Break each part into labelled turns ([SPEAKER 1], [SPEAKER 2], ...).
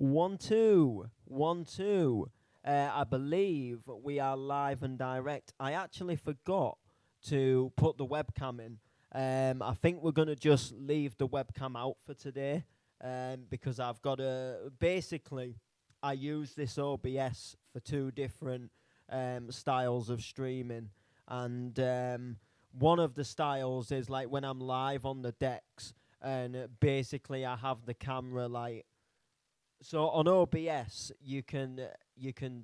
[SPEAKER 1] One, two, one, two. I believe we are live and direct. I actually forgot to put the webcam in. I think we're going to just leave the webcam out for today because I've got to. Basically, I use this OBS for two different styles of streaming. And one of the styles is like when I'm live on the decks, and basically I have the camera like so on OBS, you can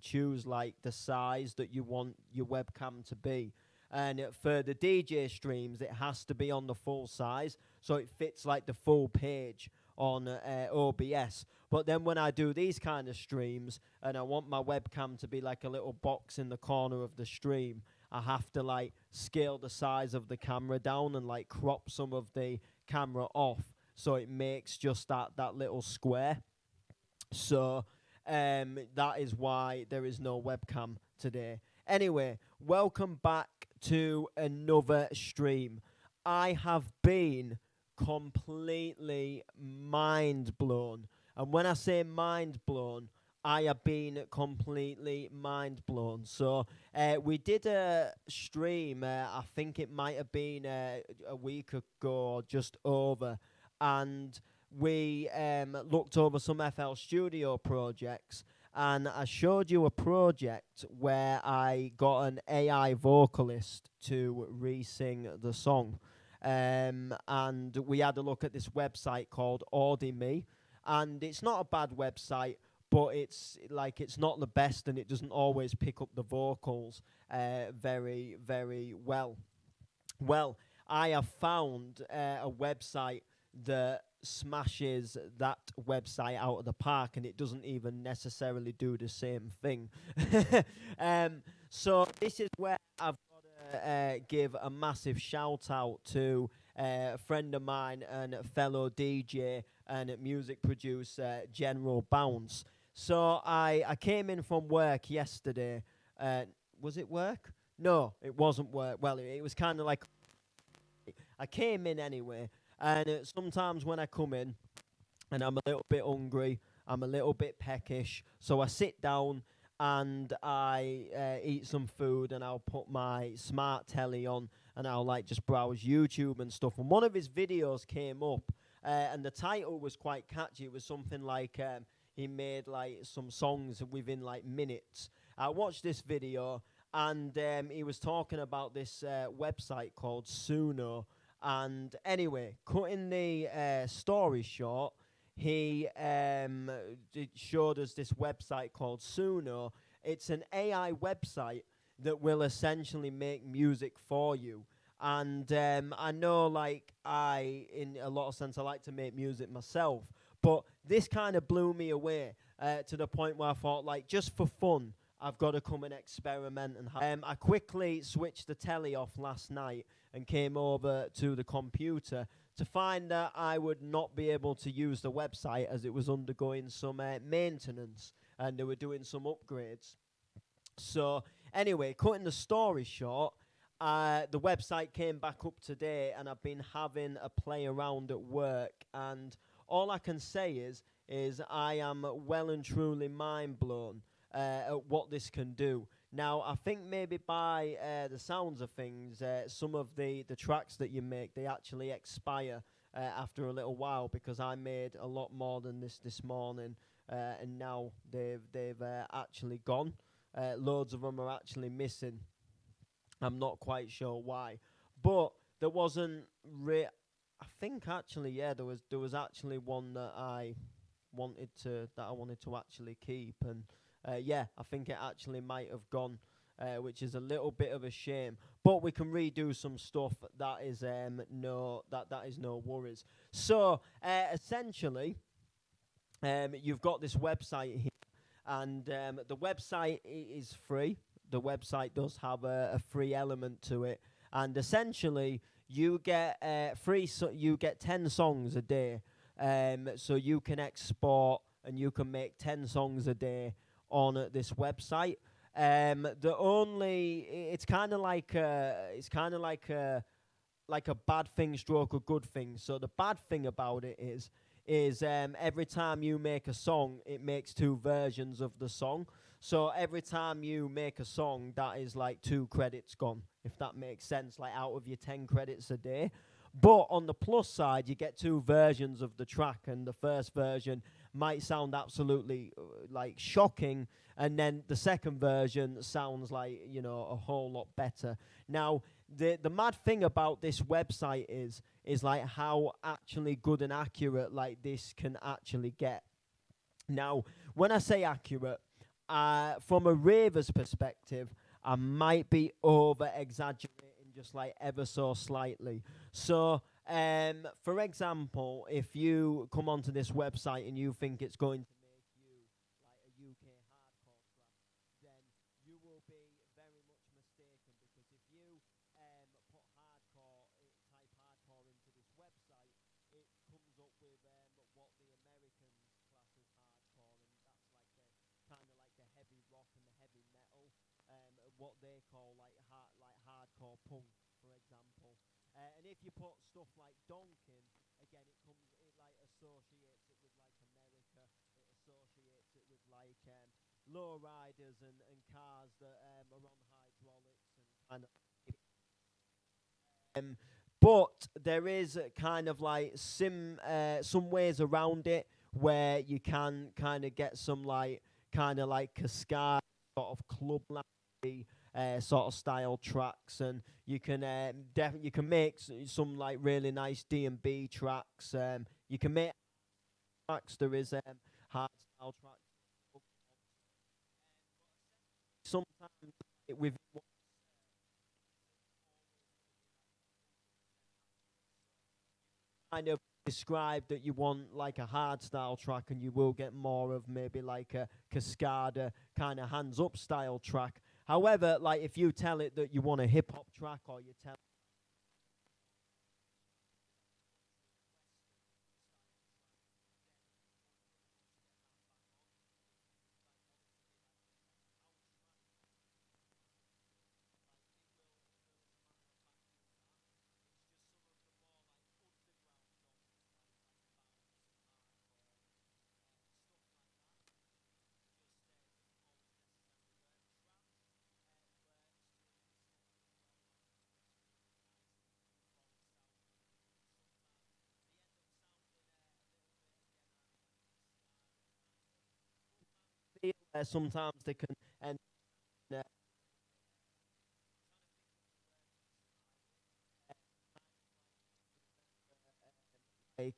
[SPEAKER 1] choose like the size that you want your webcam to be, and for the DJ streams, it has to be on the full size, so it fits like the full page on OBS. But then when I do these kind of streams, and I want my webcam to be like a little box in the corner of the stream, I have to like scale the size of the camera down and like crop some of the camera off, so it makes just that little square. So that is why there is no webcam today. Anyway, welcome back to another stream. I have been completely mind blown. And when I say mind blown, I have been completely mind blown. So we did a stream, I think it might have been a week ago, or just over, and we looked over some FL Studio projects, and I showed you a project where I got an AI vocalist to re-sing the song. And we had a look at this website called AudiMe, and it's not a bad website, but it's not the best, and it doesn't always pick up the vocals very, very well. Well, I have found a website that smashes that website out of the park, and it doesn't even necessarily do the same thing. So this is where I've got to give a massive shout out to a friend of mine and a fellow DJ and music producer, General Bounce. So I came in from work yesterday. Was it work? No, it wasn't work. Well, it was kind of like I came in anyway, and sometimes when I come in and I'm a little bit hungry, I'm a little bit peckish, so I sit down and I eat some food, and I'll put my smart telly on, and I'll like just browse YouTube and stuff. And one of his videos came up, and the title was quite catchy. It was something like he made like some songs within like minutes. I watched this video, and he was talking about this website called Suno. And anyway, cutting the story short, he showed us this website called Suno. It's an AI website that will essentially make music for you. And I know, like, in a lot of sense, I like to make music myself. But this kind of blew me away to the point where I thought, like, just for fun, I've got to come and experiment. And I quickly switched the telly off last night and came over to the computer to find that I would not be able to use the website as it was undergoing some maintenance, and they were doing some upgrades. So anyway, cutting the story short, the website came back up today, and I've been having a play around at work, and all I can say is I am well and truly mind blown at what this can do. Now, I think maybe by the sounds of things, some of the tracks that you make, they actually expire after a little while, because I made a lot more than this morning, and now they've actually gone. Loads of them are actually missing. I'm not quite sure why, but there wasn't. I think actually, yeah, there was actually one that I wanted to actually keep, and yeah, I think it actually might have gone, which is a little bit of a shame. But we can redo some stuff. That is that is no worries. So essentially, you've got this website here, and the website is free. The website does have a free element to it, and essentially you get you get 10 songs a day. So you can export and you can make 10 songs a day on this website. The only it's kind of like like a bad thing stroke a good thing. So the bad thing about it is is every time you make a song, it makes two versions of the song. So every time you make a song, that is like 2 credits gone, if that makes sense, like out of your 10 credits a day. But on the plus side, you get two versions of the track, and the first version might sound absolutely like shocking, and then the second version sounds like, you know, a whole lot better. Now, the mad thing about this website is like how actually good and accurate like this can actually get. Now, when I say accurate, from a raver's perspective, I might be over exaggerating just like ever so slightly. So, for example, if you come onto this website and you think it's going to make you like a UK hardcore track, then you will be very much mistaken, because if you put hardcore, type hardcore into this website, it comes up with what the Americans class as hardcore, and that's like the kind of like the heavy rock and the heavy metal, what they call like hardcore punk, for example. And if you put stuff like Donkin, again, it like associates it with like America. It associates it with like low riders and cars that are on hydraulics and kind of. Um, but there is kind of like some ways around it where you can kind of get some like kind of like Cascade sort of club sort of style tracks, and you can you can make some like really nice D&B tracks. You can make tracks. There is hard style tracks. Sometimes with kind of describe that you want like a hard style track, and you will get more of maybe like a Cascada kind of hands up style track. However, like if you tell it that you want a hip hop track, or you tell sometimes they can end uh, like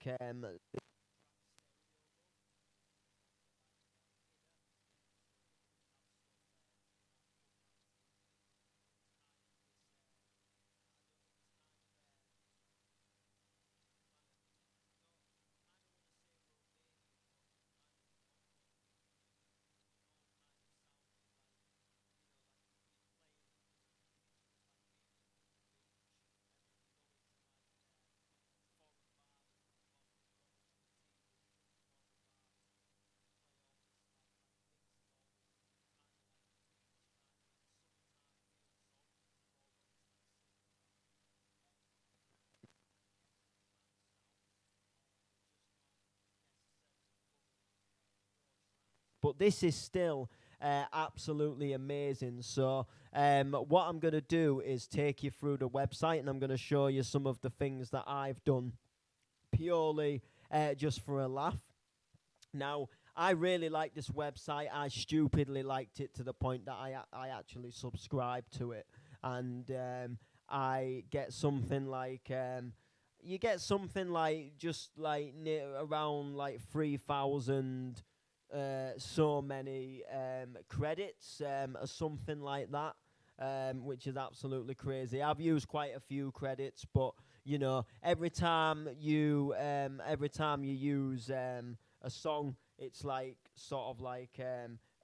[SPEAKER 1] but this is still absolutely amazing. So, what I'm going to do is take you through the website, and I'm going to show you some of the things that I've done purely just for a laugh. Now, I really like this website. I stupidly liked it to the point that I actually subscribe to it, and I get something like you get something like just like around like 3,000 so many credits or something like that, which is absolutely crazy. I've used quite a few credits, but you know, every time you use a song, it's like sort of like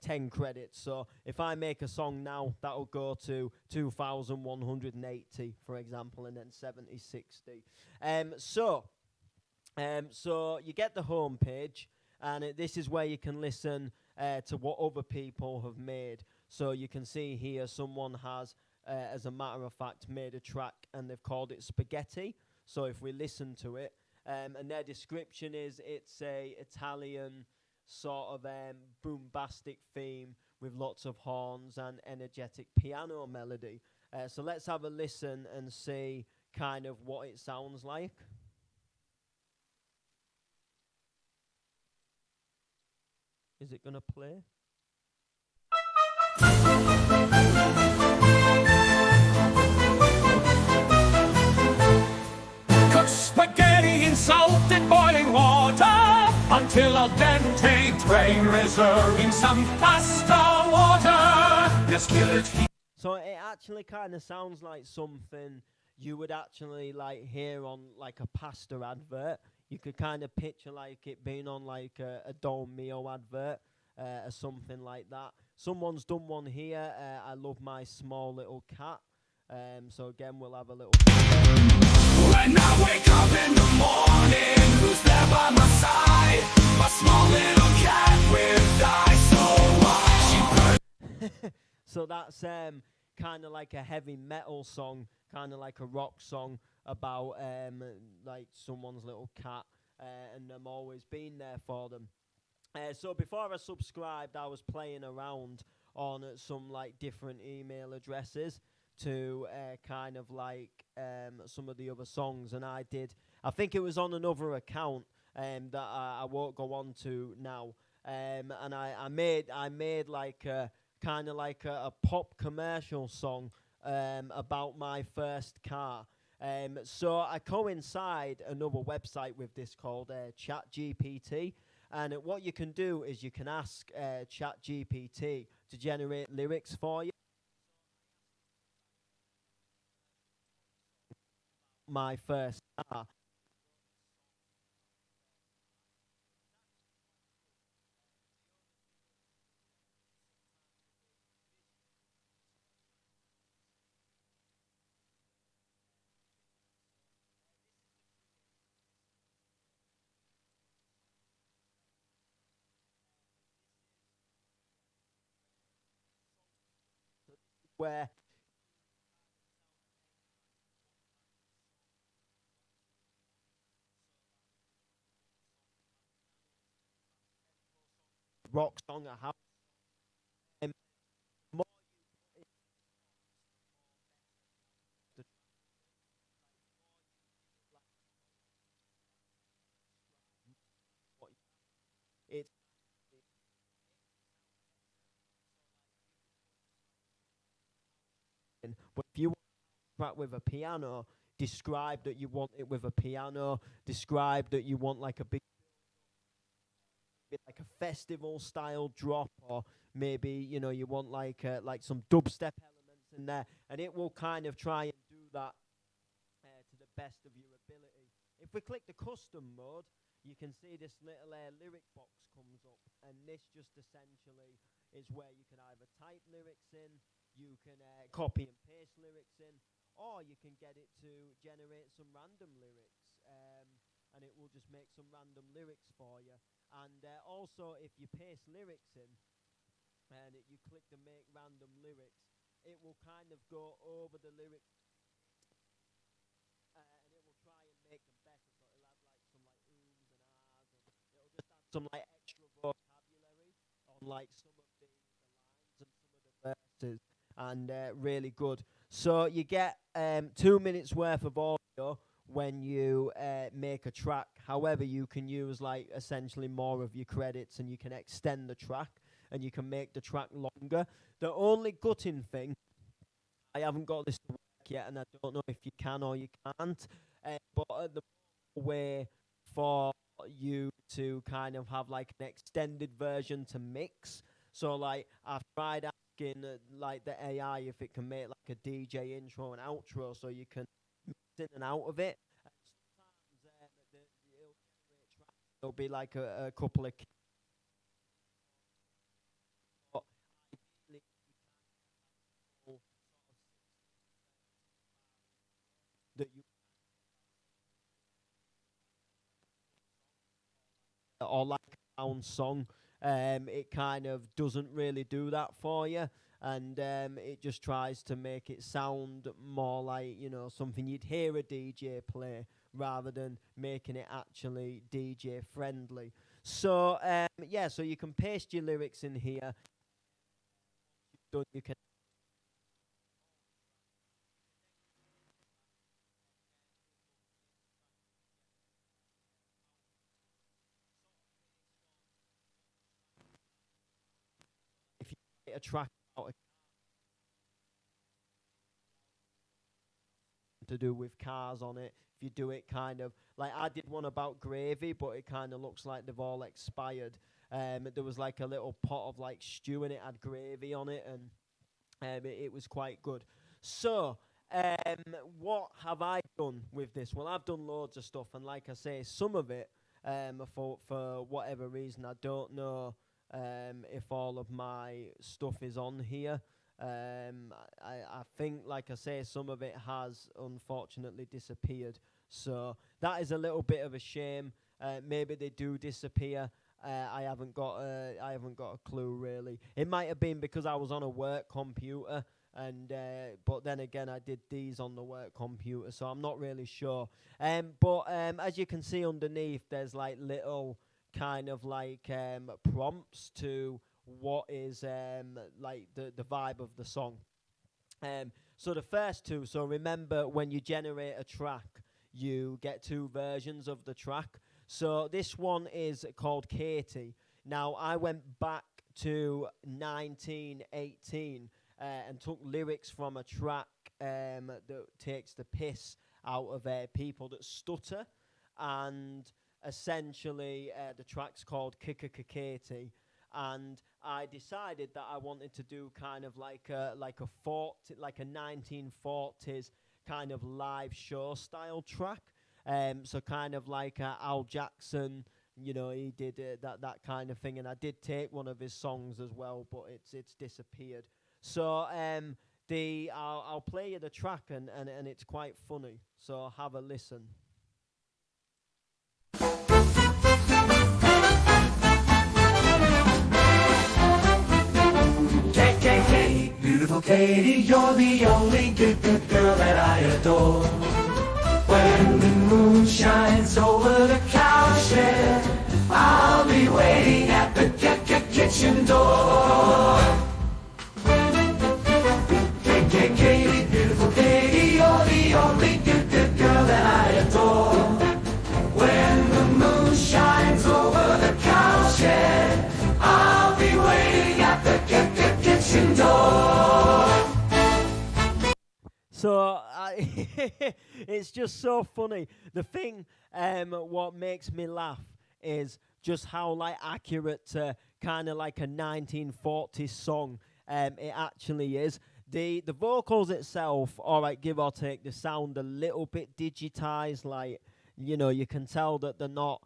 [SPEAKER 1] 10 credits. So if I make a song now, that'll go to 2,180, for example, and then 70, 60. So you get the home page, and this is where you can listen to what other people have made. So you can see here someone has, as a matter of fact, made a track, and they've called it Spaghetti. So if we listen to it, And their description is it's a Italian sort of boombastic theme with lots of horns and energetic piano melody. So let's have a listen and see kind of what it sounds like. Is it gonna play?
[SPEAKER 2] Cook spaghetti in salted boiling water until al dente, drain, reserving some pasta water. Yes, kill it.
[SPEAKER 1] So it actually kind of sounds like something you would actually like hear on like a pasta advert. You could kind of picture like it being on like a Don Mio advert or something like that. Someone's done one here. I love my small little cat. So again, we'll have a little.
[SPEAKER 2] When I wake up in the morning, who's there by my side? My small little cat with eyes so wide.
[SPEAKER 1] So that's kind of like a heavy metal song, kind of like a rock song about like someone's little cat and them always being there for them. So before I subscribed, I was playing around on some like different email addresses to kind of like some of the other songs, and I think it was on another account that I won't go on to now, and I made like a kind of like a pop commercial song about my first car. So I coincide another website with this called ChatGPT, and what you can do is you can ask ChatGPT to generate lyrics for you. My first car. Where rock song I have more it's but if you want to track with a piano, describe that you want it with a piano, describe that you want like a big like a festival style drop, or maybe you want like some dubstep elements in there, and it will kind of try and do that to the best of your ability. If we click the custom mode, you can see this little lyric box comes up, and this just essentially is where you can either type lyrics in, you can copy and paste lyrics in, or you can get it to generate some random lyrics, and it will just make some random lyrics for you. And also, if you paste lyrics in and you click the make random lyrics, it will kind of go over the lyrics and it will try and make them better. So it'll have like some like oohs and ahs, and it'll just add some like extra vocabulary on like some of the lines and some of the verses, and really good. So you get 2 minutes worth of audio when you make a track. However, you can use like essentially more of your credits, and you can extend the track, and you can make the track longer. The only gutting thing, I haven't got this to work yet, and I don't know if you can or you can't, but the way for you to kind of have like an extended version to mix. So like I've tried asking like the AI if it can make like a DJ intro and outro, so you can mix in and out of it. And sometimes it'll be like a couple of but ideally that you or like a sound song. It kind of doesn't really do that for you, and it just tries to make it sound more like something you'd hear a DJ play rather than making it actually DJ friendly. So yeah, so you can paste your lyrics in here. You can if you write a track about to do with cars on it. If you do it kind of like I did one about gravy, but it kind of looks like they've all expired. There was like a little pot of like stew and it had gravy on it, and it was quite good. So, what have I done with this? Well, I've done loads of stuff, and like I say, some of it, for whatever reason, I don't know if all of my stuff is on here. I think, like I say, some of it has unfortunately disappeared. So that is a little bit of a shame. Maybe they do disappear. I haven't got a clue really. It might have been because I was on a work computer, and but then again I did these on the work computer, so I'm not really sure. But as you can see underneath, there's like little kind of like prompts to what is like the vibe of the song. So the first two. So remember, when you generate a track, you get two versions of the track. So this one is called Katie. Now, I went back to 1918 and took lyrics from a track that takes the piss out of people that stutter. And essentially, the track's called Katie. And I decided that I wanted to do kind of like a 1940s kind of live show style track. So kind of like Al Jackson, you know, he did that kind of thing, and I did take one of his songs as well, but it's disappeared. So I'll play you the track, and it's quite funny. So have a listen.
[SPEAKER 2] Katie, beautiful Katie, you're the only good girl that I adore. When the moon shines over the cowshed, I'll be waiting at the kitchen door. Katie, beautiful Katie, you're the only good girl that I adore. When the moon shines over the cowshed, I'll be waiting at the kitchen door.
[SPEAKER 1] So it's just so funny. The thing, what makes me laugh is just how like accurate to kind of like a 1940s song it actually is. The vocals itself, all right, give or take, they sound a little bit digitized. Like, you know, you can tell that they're not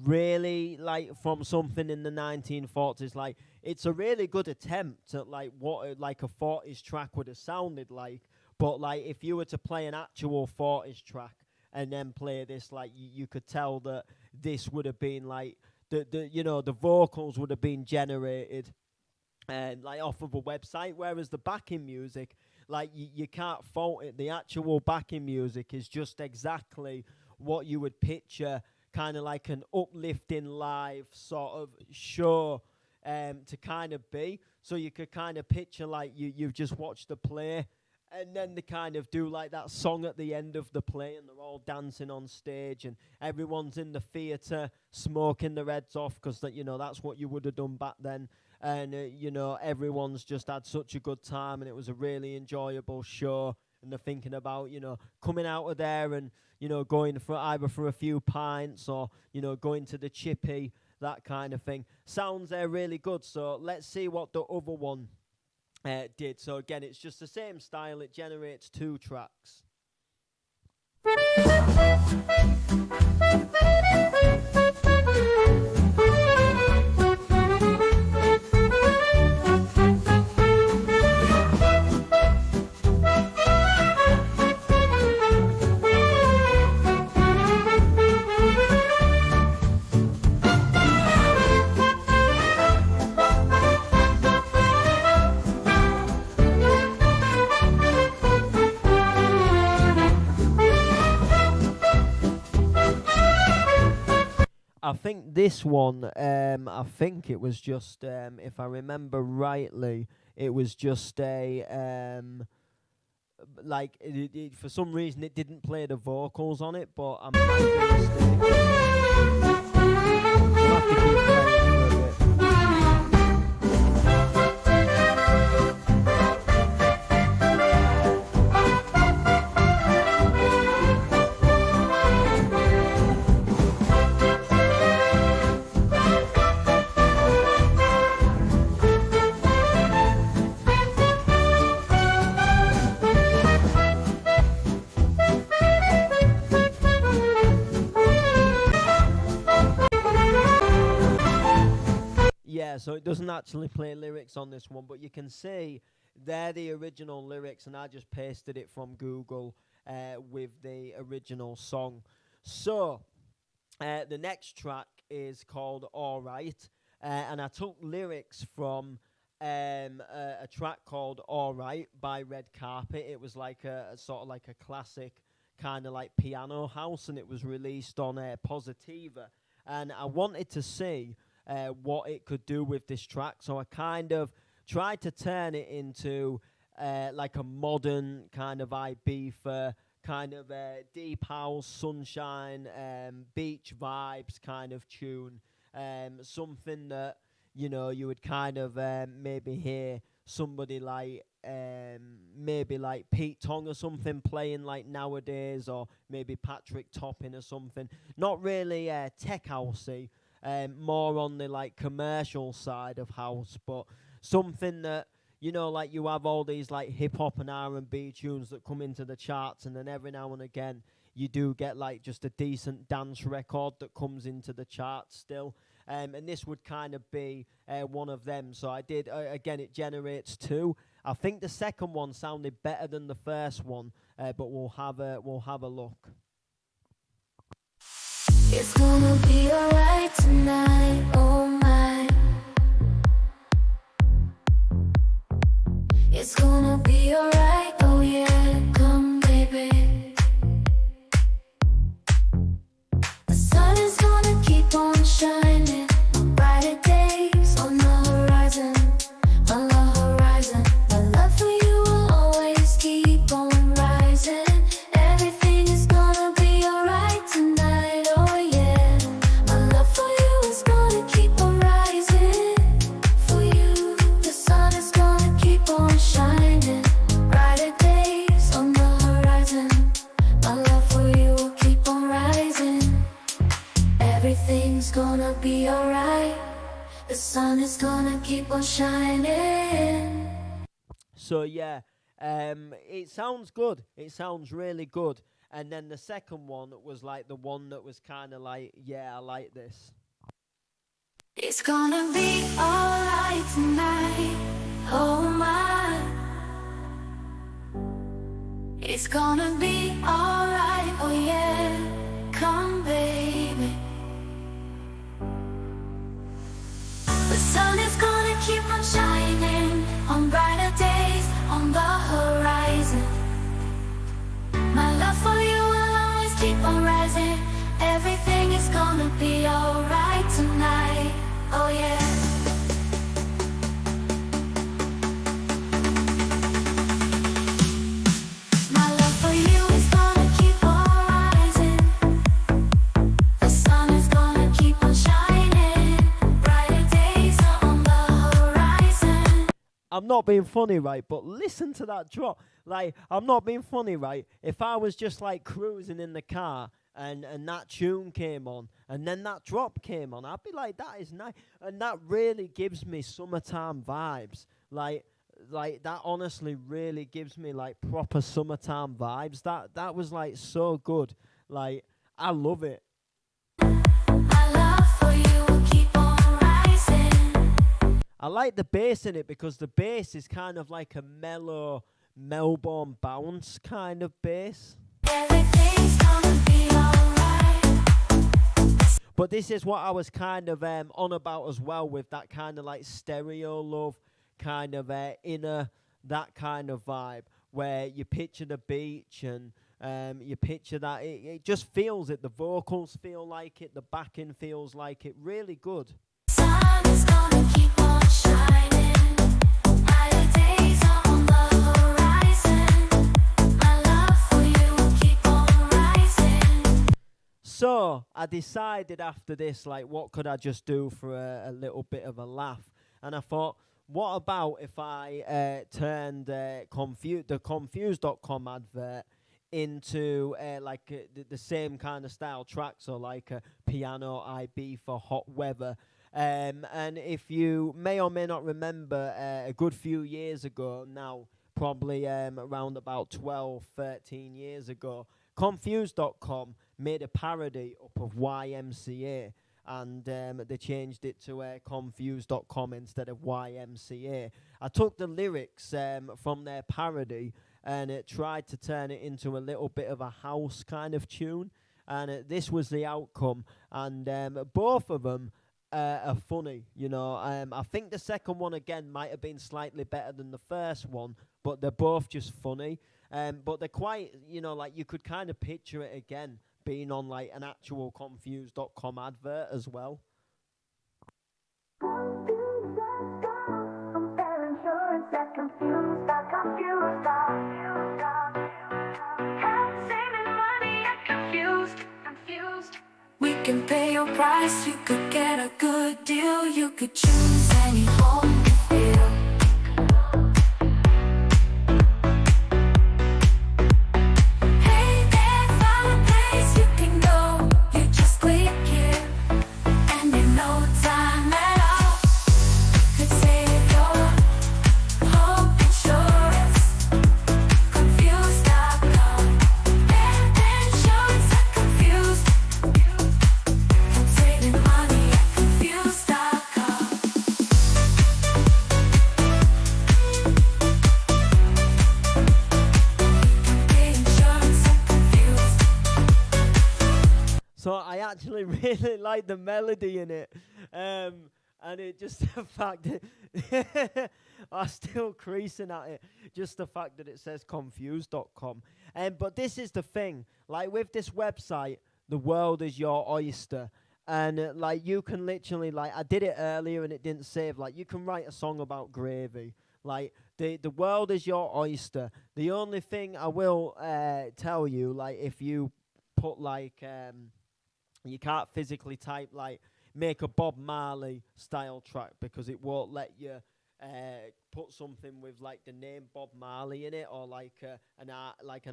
[SPEAKER 1] really like from something in the 1940s. Like, it's a really good attempt at like what like a 40s track would have sounded like. But like if you were to play an actual 40s track and then play this, like you could tell that this would have been like the you know, the vocals would have been generated and like off of a website, whereas the backing music, like you can't fault it. The actual backing music is just exactly what you would picture, kind of like an uplifting live sort of show to kind of be. So you could kind of picture like you've just watched the play, and then they kind of do like that song at the end of the play, and they're all dancing on stage, and everyone's in the theatre smoking their heads off, because that, you know, that's what you would have done back then. And you know, everyone's just had such a good time, and it was a really enjoyable show. And they're thinking about, you know, coming out of there and, you know, going for either for a few pints or, you know, going to the chippy, that kind of thing. Sounds really good. So let's see what the other one did. So again, it's just the same style. It generates two tracks. I think this one, I think it was just, if I remember rightly, it was just a, like, for some reason it didn't play the vocals on it, but I might be mistaken. We'll have to keep playing it for a bit. Yeah, so it doesn't actually play lyrics on this one, but you can see they're the original lyrics, and I just pasted it from Google with the original song. So, the next track is called Alright, and I took lyrics from a track called Alright by Red Carpet. It was like a sort of like a classic kind of like piano house, and it was released on Positiva. And I wanted to see what it could do with this track, so I kind of tried to turn it into like a modern kind of Ibiza, kind of deep house, sunshine, beach vibes kind of tune, something that, you know, you would kind of maybe hear somebody like maybe like Pete Tong or something playing like nowadays, or maybe Patrick Topping or something. Not really tech housey, more on the like commercial side of house, but something that, you know, like you have all these like hip hop and R&B tunes that come into the charts, and then every now and again you do get like just a decent dance record that comes into the charts still. And this would kind of be one of them. So I did, again, it generates two. I think the second one sounded better than the first one, but we'll have a look.
[SPEAKER 3] It's gonna be alright tonight, oh my. It's gonna be alright, oh yeah, come baby. The sun is gonna keep on shining, brighter days on the horizon, on the horizon. My love for you will always keep on rising. Everything is gonna be alright tonight, oh yeah. My love for you is gonna keep on rising. For you, the sun is gonna keep on shining, brighter days on the horizon. My love for you will keep on rising. Everything's gonna be alright. The sun is gonna keep on shining.
[SPEAKER 1] So yeah, it sounds good. It sounds really good. And then the second one was like the one that was kind of like, yeah, I like this.
[SPEAKER 3] It's gonna be alright tonight, oh my. It's gonna be alright, oh yeah, come baby. The sun is gonna keep on shining, on brighter days, on the horizon. My love for you will always keep on rising. Everything is gonna be alright tonight, oh yeah. My love for you is gonna keep on rising. The sun is gonna keep on shining, brighter days are on the horizon.
[SPEAKER 1] I'm not being funny, right? But listen to that drop. Like, I'm not being funny, right? If I was just like cruising in the car and that tune came on and then that drop came on, I'd be like, that is nice. And that really gives me summertime vibes. Like that honestly really gives me like proper summertime vibes. That was like so good. Like, I love it.
[SPEAKER 3] My love for you will keep on rising.
[SPEAKER 1] I like the bass in it because the bass is kind of like a mellow Melbourne bounce kind of bass.
[SPEAKER 3] Everything's gonna be alright.
[SPEAKER 1] But this is what I was kind of on about as well, with that kind of like stereo love, kind of inner, that kind of vibe, where you picture the beach and You picture that, it just feels it. The vocals feel like it, the backing feels like it. Really good.
[SPEAKER 3] Sun is gonna keep on shining. Brighter days on the horizon. My love for you will keep on rising.
[SPEAKER 1] So I decided after this, like, what could I just do for a little bit of a laugh? And I thought, what about if I turned the Confused.com advert into the same kind of style track, so like a piano IB for hot weather. And if you may or may not remember, a good few years ago now, probably around about 12, 13 years ago, Confused.com made a parody up of YMCA, and they changed it to Confused.com instead of YMCA. I took the lyrics from their parody and it tried to turn it into a little bit of a house kind of tune, and this was the outcome. And both of them are funny, you know. I think the second one again might have been slightly better than the first one, but they're both just funny. But they're quite, you know, like you could kind of picture it again being on like an actual Confused.com advert as well.
[SPEAKER 3] We can pay your price, you could get a good deal. You could choose any home you feel. Hey there, find a place you can go. You just click here, and in no time at all, could save your home insurance. Confused.com. Pet insurance at Confused. Saving money at Confused.com. Pay insurance at Confused.
[SPEAKER 1] So I actually really like the melody in it, and it just the fact that I'm still creasing at it, just the fact that it says Confused.com. But this is the thing, like with this website, the world is your oyster, and like you can literally, like I did it earlier and it didn't save, like you can write a song about gravy. Like the world is your oyster. The only thing I will tell you, like if you put like you can't physically type like make a Bob Marley style track, because it won't let you put something with like the name Bob Marley in it, or like an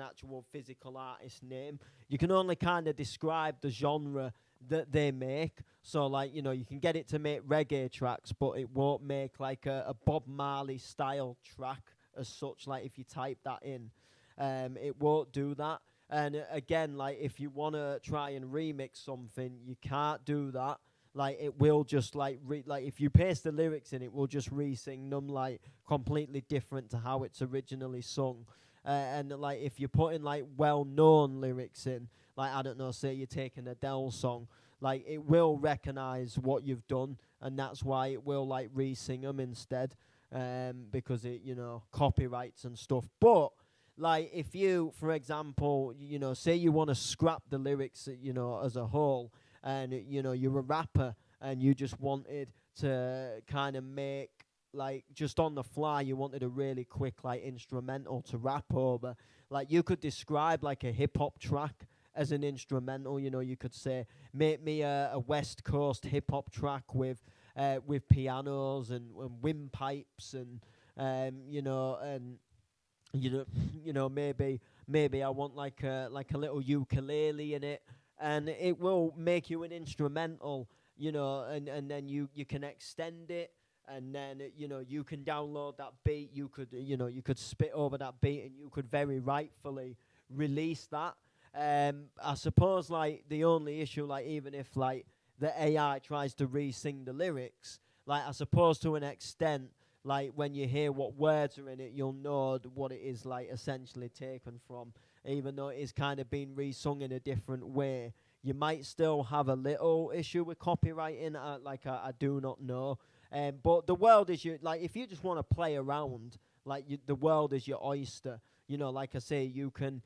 [SPEAKER 1] actual physical artist name. You can only kind of describe the genre that they make. So like, you know, you can get it to make reggae tracks, but it won't make like a Bob Marley style track as such. Like if you type that in, it won't do that. And again, like if you want to try and remix something, you can't do that. Like it will just like like if you paste the lyrics in, it will just re-sing them like completely different to how it's originally sung. And like if you put in like well-known lyrics in, like I don't know, say you're taking Adele song, like it will recognize what you've done, and that's why it will like re-sing them instead, because it, you know, copyrights and stuff. But like if you, for example, you know, say you want to scrap the lyrics, you know, as a whole, and you know you're a rapper and you just wanted to kind of make like just on the fly, you wanted a really quick like instrumental to rap over, like you could describe like a hip hop track as an instrumental. You know, you could say make me a West Coast hip hop track with pianos and windpipes and you know, and you know, maybe I want like a little ukulele in it, and it will make you an instrumental, you know, and then you can extend it, and then you know you can download that beat. You could, you know, you could spit over that beat, and you could very rightfully release that. I suppose like the only issue, like even if like the AI tries to re-sing the lyrics, like I suppose to an extent, like when you hear what words are in it, you'll know what it is like essentially taken from, even though it is kind of being re-sung in a different way. You might still have a little issue with copywriting, I do not know. But the world is your, like if you just want to play around, like the world is your oyster. You know, like I say, you can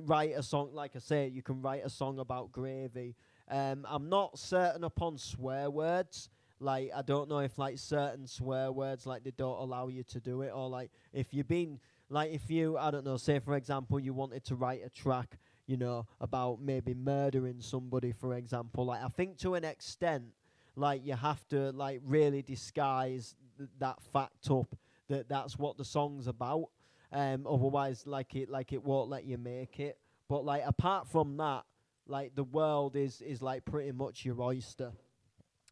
[SPEAKER 1] write a song. Like I say, you can write a song about gravy. I'm not certain upon swear words. Like I don't know if like certain swear words like they don't allow you to do it, or like if you've been like if you I don't know, say for example you wanted to write a track, you know, about maybe murdering somebody, for example. Like I think to an extent, like you have to like really disguise that fact up that that's what the song's about. Otherwise, like it won't let you make it. But like apart from that, like the world is like pretty much your oyster.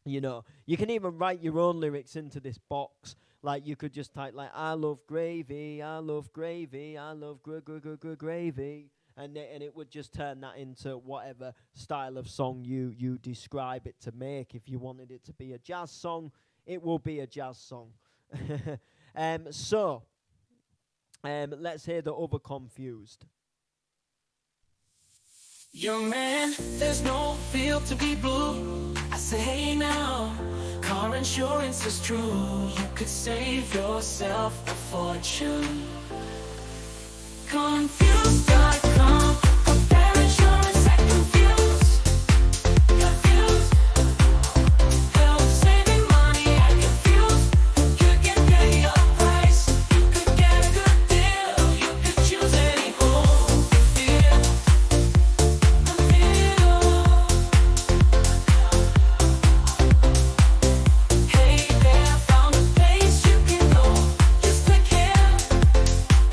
[SPEAKER 1] You know, you can even write your own lyrics into this box. Like you could just type like I love gravy, I love gravy, I love gravy, and it would just turn that into whatever style of song you describe it to make. If you wanted it to be a jazz song, it will be a jazz song. So let's hear the other Confused.
[SPEAKER 2] Young man, there's no field to be blue. I say, hey now, car insurance is true. You could save yourself a fortune. Confused.com. Compare insurance at Confused. Confused. Help saving money at Confused. You can pay your price. You could get a good deal. You could choose any home. Hey there, found a place you can go. Just click here,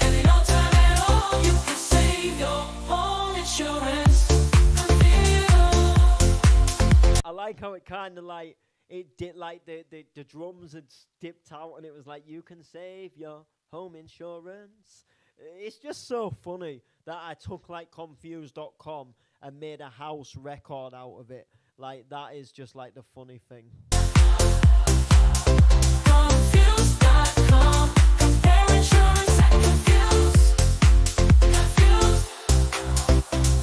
[SPEAKER 2] and in no time at all, you can save your home insurance.
[SPEAKER 1] I like how it kind of like it did like the drums had dipped out and it was like you can save your home insurance. It's just so funny that I took like confused.com and made a house record out of it. Like that is just like the funny thing.
[SPEAKER 2] Confused.com. Compare insurance at Confused. Confused.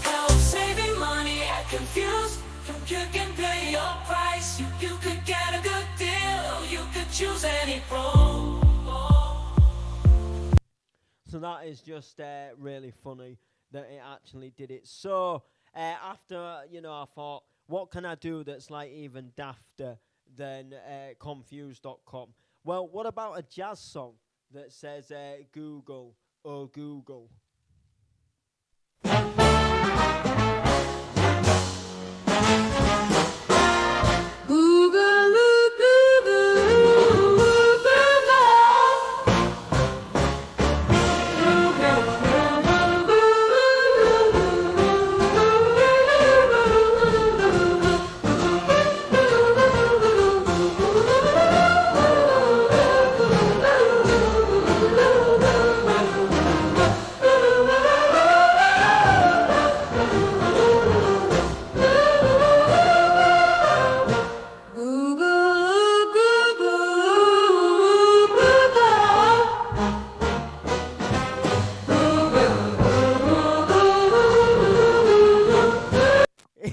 [SPEAKER 2] Help saving money at Confused. You can pay your price. You could get a good deal. You could choose any pro.
[SPEAKER 1] So that is just really funny that it actually did it. So after, you know, I thought, what can I do that's like even dafter than confused.com? Well, what about a jazz song that says Google, oh Google?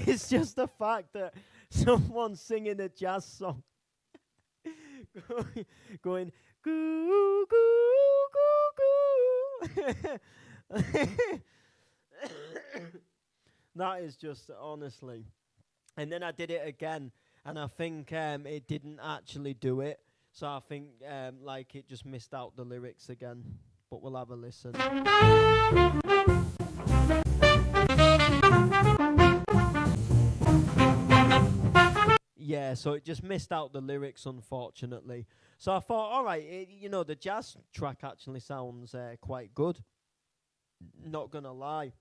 [SPEAKER 1] It's just the fact that someone's singing a jazz song, going goo goo goo goo. That is just honestly. And then I did it again, and I think it didn't actually do it. So I think like it just missed out the lyrics again. But we'll have a listen. Yeah, so it just missed out the lyrics, unfortunately. So I thought, all right, you know, the jazz track actually sounds quite good. Not gonna lie.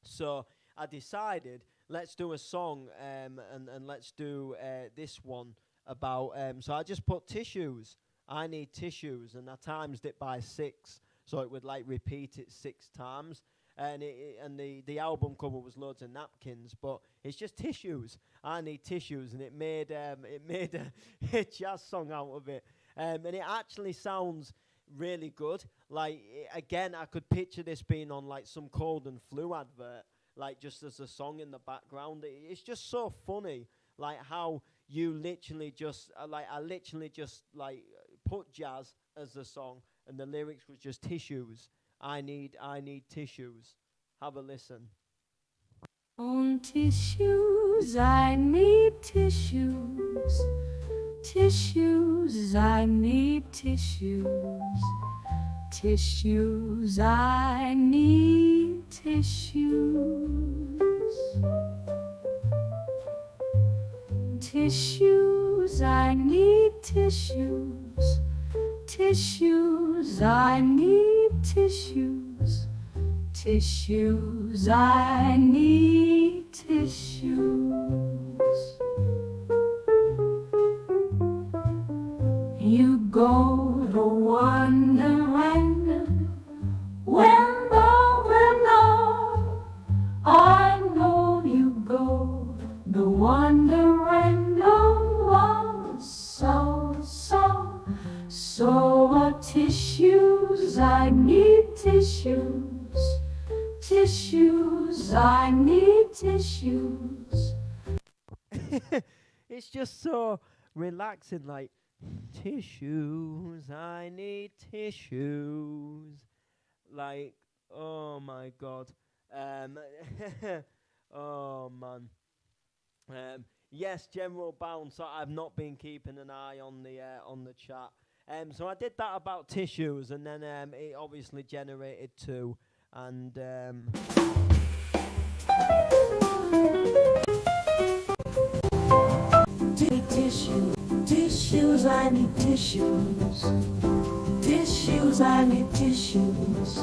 [SPEAKER 1] So I decided, let's do a song, and let's do this one about. So I just put tissues. I need tissues, and I times it by 6, so it would like repeat it 6 times. And the album cover was loads of napkins, but it's just tissues. I need tissues, and it made a jazz song out of it, and it actually sounds really good. Like again, I could picture this being on like some cold and flu advert, like just as a song in the background. It's just so funny, like how you literally just I literally just like put jazz as the song, and the lyrics was just tissues. I need tissues. Have a listen.
[SPEAKER 3] On tissues, I need tissues. Tissues, I need tissues. Tissues, I need tissues. Tissues, I need tissues. Tissues, I need tissues. Tissues, I need tissues. You go to Wonderland when I know you go to Wonderland. So tissues, I need tissues. Tissues, I need tissues.
[SPEAKER 1] It's just so relaxing, like tissues, I need tissues. Like, oh my god. Oh man. Yes, General Bounce. I've not been keeping an eye on the chat. So I did that about tissues, and then it obviously generated two, and
[SPEAKER 2] Tissues, I need tissues. Tissues, I need tissues.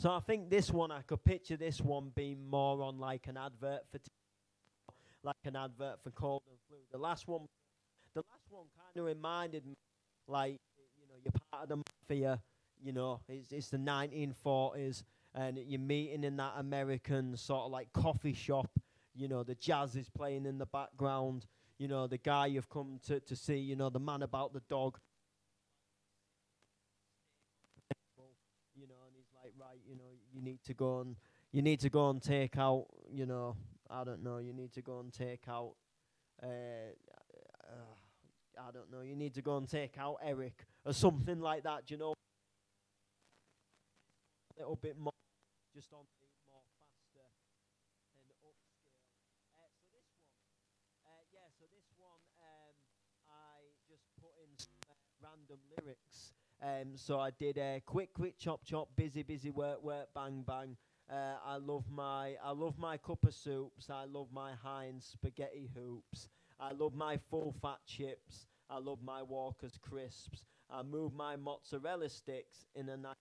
[SPEAKER 1] so I think this one, I could picture this one being more on like an advert for cold and flu. The last one kind of reminded me, like, you know, you're part of the mafia, you know, it's the 1940s, and you're meeting in that American sort of like coffee shop, you know, the jazz is playing in the background, you know, the guy you've come to see, you know, the man about the dog, you know, and he's like, right, you know, you need to go and take out, you know, I don't know, you need to go and take out, I don't know, you need to go and take out Eric or something like that, you know, a little bit more, just on the more faster and upscale. So this one, I just put in some random lyrics. So I did quick, chop, busy, work, bang, bang. I love my cup of soups. I love my Heinz spaghetti hoops. I love my full fat chips. I love my Walker's crisps. I move my mozzarella sticks in a nice.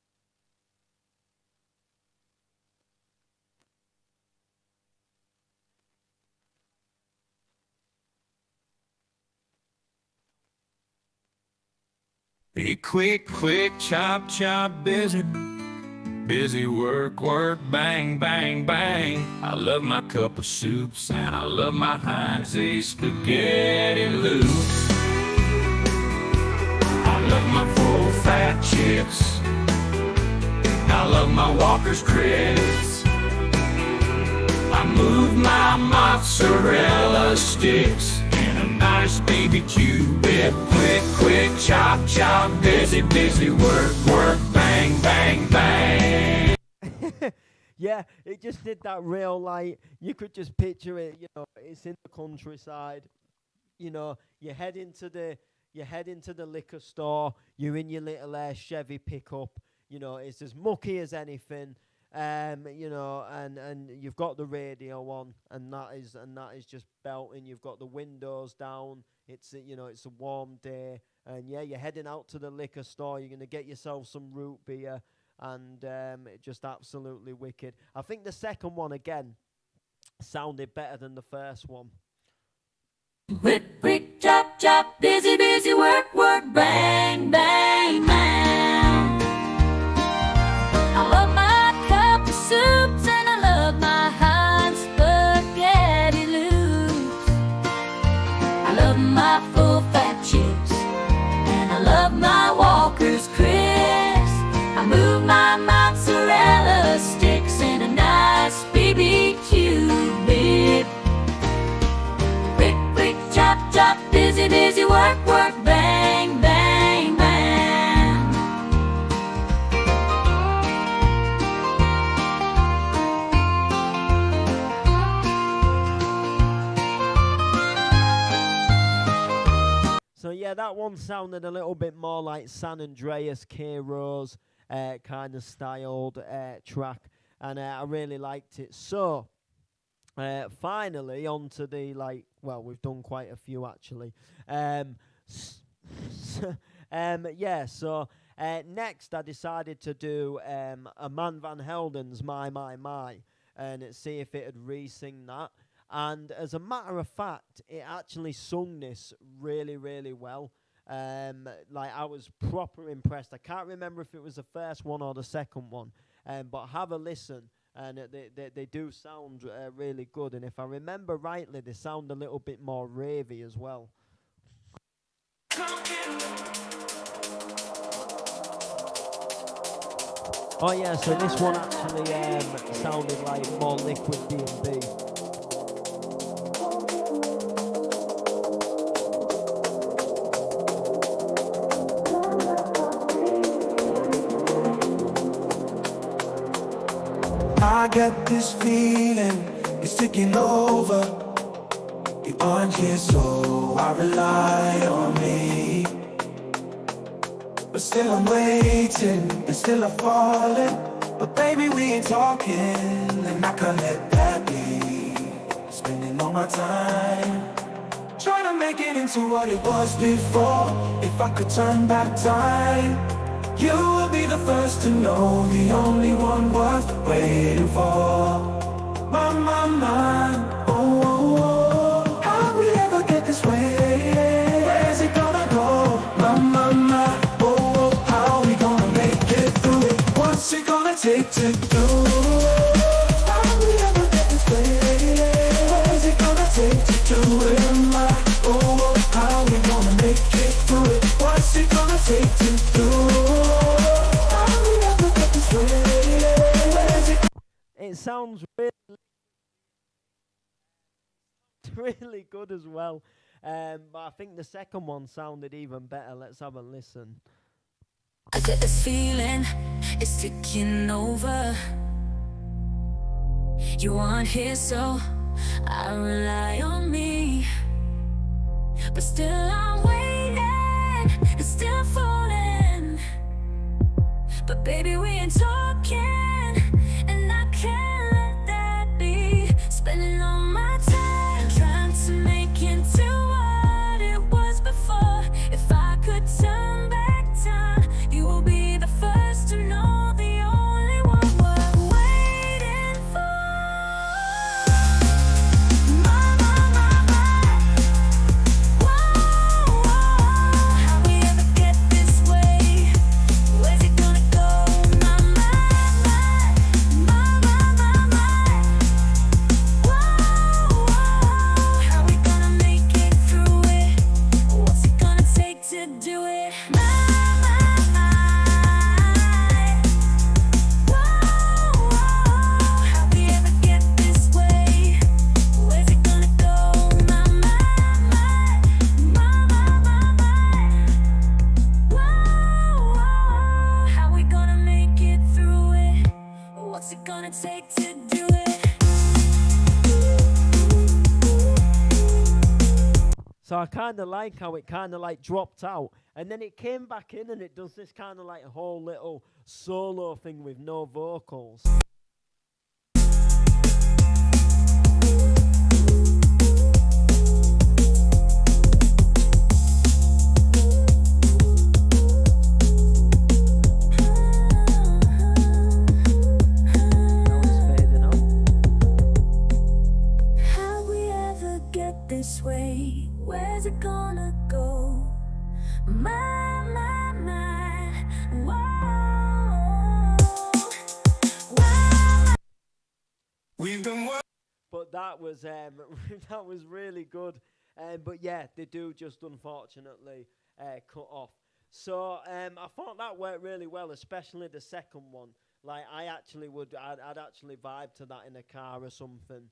[SPEAKER 4] Be quick, chop, busy. Busy work, bang, bang. I love my cup of soups and I love my Heinz spaghetti loops. I love my full fat chips. I love my Walker's crisps. I move my mozzarella sticks in a nice baby Q-bit. Quick, chop, busy work, bang, bang.
[SPEAKER 1] Yeah, it just did that real, like, you could just picture it, you know, it's in the countryside, you know, you head into the liquor store, you're in your little Chevy pickup, you know, it's as mucky as anything, you know, and you've got the radio on, and that is just belting. You've got the windows down. It's you know, it's a warm day, and yeah, you're heading out to the liquor store. You're gonna get yourself some root beer, and just absolutely wicked. I think the second one again sounded better than the first one.
[SPEAKER 3] Quick, chop, busy, work, bang, bang. I love my cup of soups and I love my Heinz spaghetti loops. I love my full fat chips and I love my Walker's crisps. I move my mozzarella sticks in a nice BBQ bib. Quick, chop, busy, work, bang, bang.
[SPEAKER 1] yeah, that one sounded a little bit more like San Andreas, K-Rose kind of styled track, and I really liked it. So, finally, on to the, like, well, we've done quite a few actually. S- yeah, so next I decided to do a Man Van Helden's My, and see if it had re-sing that. And as a matter of fact, it actually sung this really, really well. Like, I was proper impressed. I can't remember if it was the first one or the second one, but have a listen, and they do sound really good. And if I remember rightly, they sound a little bit more ravey as well. Oh yeah, so this one actually sounded like more liquid D&B.
[SPEAKER 2] I get this feeling, it's taking over. You aren't here, so I rely on me. But still I'm waiting, and still I'm falling. But baby, we ain't talking, and I can't let that be. Spending all my time trying to make it into what it was before. If I could turn back time, you will be the first to know, the only one worth waiting for. My, oh, how we ever get this way? Where's it gonna go? My, oh, how we gonna make it through it? What's it gonna take to do? How we ever get this way? Where's it gonna take to do it? My, oh, how we gonna make it through it? What's it gonna take to do?
[SPEAKER 1] It sounds really good as well. But I think the second one sounded even better. Let's have a listen.
[SPEAKER 3] I get this feeling, it's taking over. You aren't here, so I rely on me. But still I'm waiting, it's still falling. But baby, we ain't talking, and I can't let that be. Spending all my time trying to make into what it was before. If I could turn back time, you will be the first to know, the only one worth waiting for. My. Whoa, whoa, how we ever get this way? Where's it gonna go? My. Whoa, whoa, how we gonna make it through it? What's it gonna take to do it? My. Whoa, whoa, how we ever get this way? Where's it gonna go? My. Whoa, whoa, how we gonna make it through it? What's it gonna take to do it?
[SPEAKER 1] So I kind of like how it kind of like dropped out, and then it came back in, and it does this kind of like whole little solo thing with no vocals. Now it's fading out.
[SPEAKER 3] How we ever get this way? Where's it gonna go? My. Whoa.
[SPEAKER 2] We've been working.
[SPEAKER 1] But that was that was really good. But yeah, they do just unfortunately cut off. So I thought that worked really well, especially the second one. Like, I'd actually vibe to that in a car or something.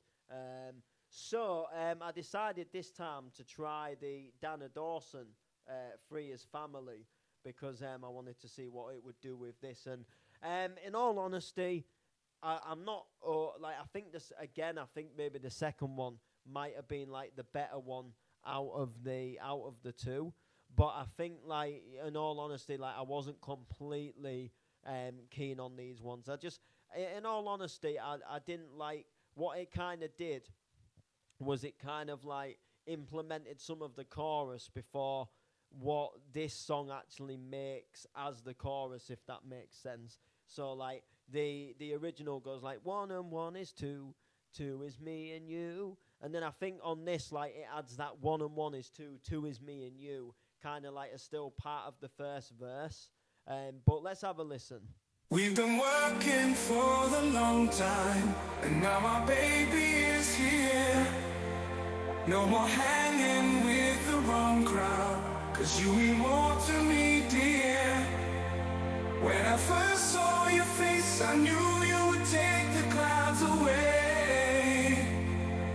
[SPEAKER 1] So I decided this time to try the Dana Dawson Free As Family, because I wanted to see what it would do with this. And in all honesty, I'm not, like, I think this, again, I think maybe the second one might have been like the better one out of the two. but I think, like, in all honesty, like, I wasn't completely keen on these ones. In all honesty, I didn't like what it kind of did. Was it kind of like implemented some of the chorus before what this song actually makes as the chorus, if that makes sense. So like the original goes like 1 and 1 is 2, 2 is me and you, and then I think on this, like, it adds that 1 and 1 is 2, 2 is me and you, kind of like a still part of the first verse. But let's have a listen.
[SPEAKER 2] We've been working for the long time, and now my baby is here. No more hanging with the wrong crowd, 'cause you mean more to me, dear. When I first saw your face, I knew you would take the clouds away.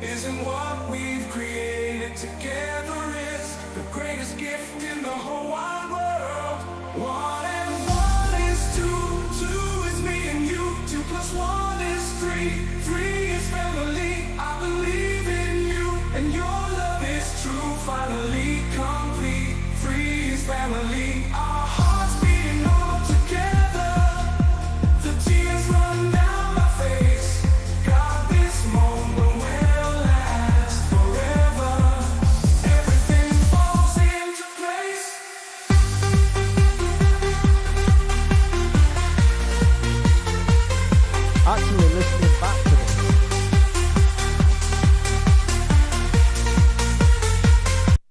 [SPEAKER 2] Isn't what we've created together is the greatest gift in the whole wide world. 1 and 1 is 2, 2 is me and you, 2 plus 1 is 3, 3 is family. I believe in you, and your love is true, finally complete. 3 is family. Our hearts beating all together, the tears run down my face. God, this moment will last forever. Everything falls into place.
[SPEAKER 1] Actually, listening back to this,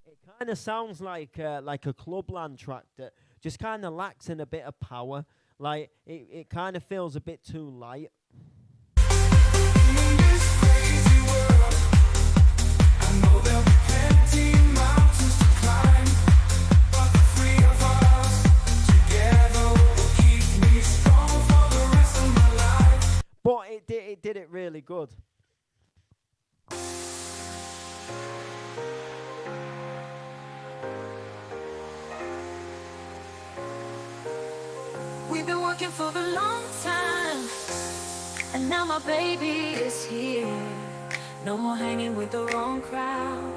[SPEAKER 1] it kind of sounds like a Clubland track that just kind of lacks in a bit of power. Like it kind of feels a bit too light.
[SPEAKER 2] In this crazy world, I know there'll be plenty mountains to climb, but the three of us together will keep me strong for the rest of my life.
[SPEAKER 1] But it did it really good.
[SPEAKER 3] We've been working for a long time, and now my baby is here. No more hanging with the wrong crowd,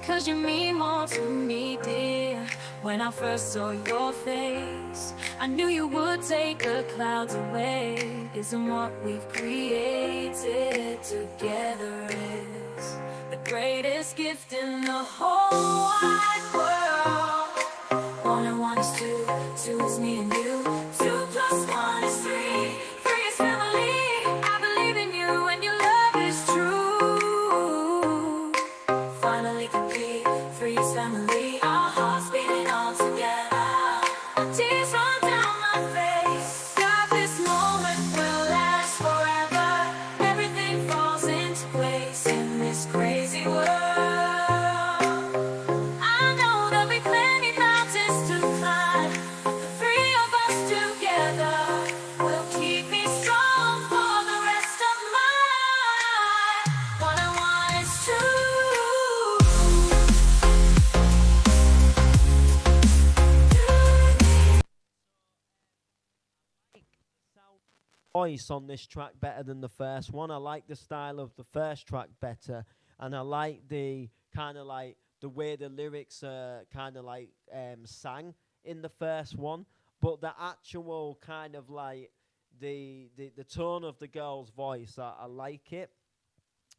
[SPEAKER 3] 'cause you mean more to me, dear. When I first saw your face, I knew you would take the clouds away. Isn't what we've created together is the greatest gift in the whole wide world. 1 and 1 is 2, 2 is me and you, 2 plus 1 is 3, 3 is family. I believe in you, and your love is true, finally complete. 3 is family. Our hearts beating all together, tears run down my face. God, this moment will last forever. Everything falls into place in this crazy world. I know there'll be plenty mountains to climb. The three of us together will keep me strong for the rest of my life. 1 and 1 is 2.
[SPEAKER 1] Voice on this track better than the first one. I like the style of the first track better, and I like the kind of like the way the lyrics are kind of like sang in the first one, but the actual kind of like the tone of the girl's voice, I like it.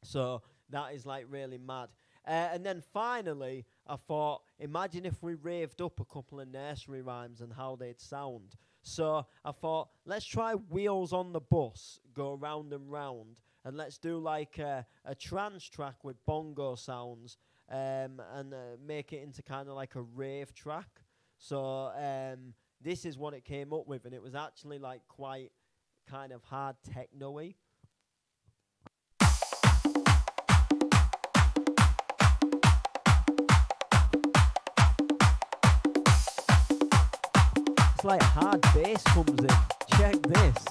[SPEAKER 1] So that is like really mad. And then finally, I thought, imagine if we raved up a couple of nursery rhymes and how they'd sound. So I thought, let's try Wheels on the Bus, go round and round, and let's do like a trance track with bongo sounds, and make it into kind of like a rave track. So this is what it came up with, and it was actually like quite kind of hard techno-y. It's like hard bass comes in. Check this.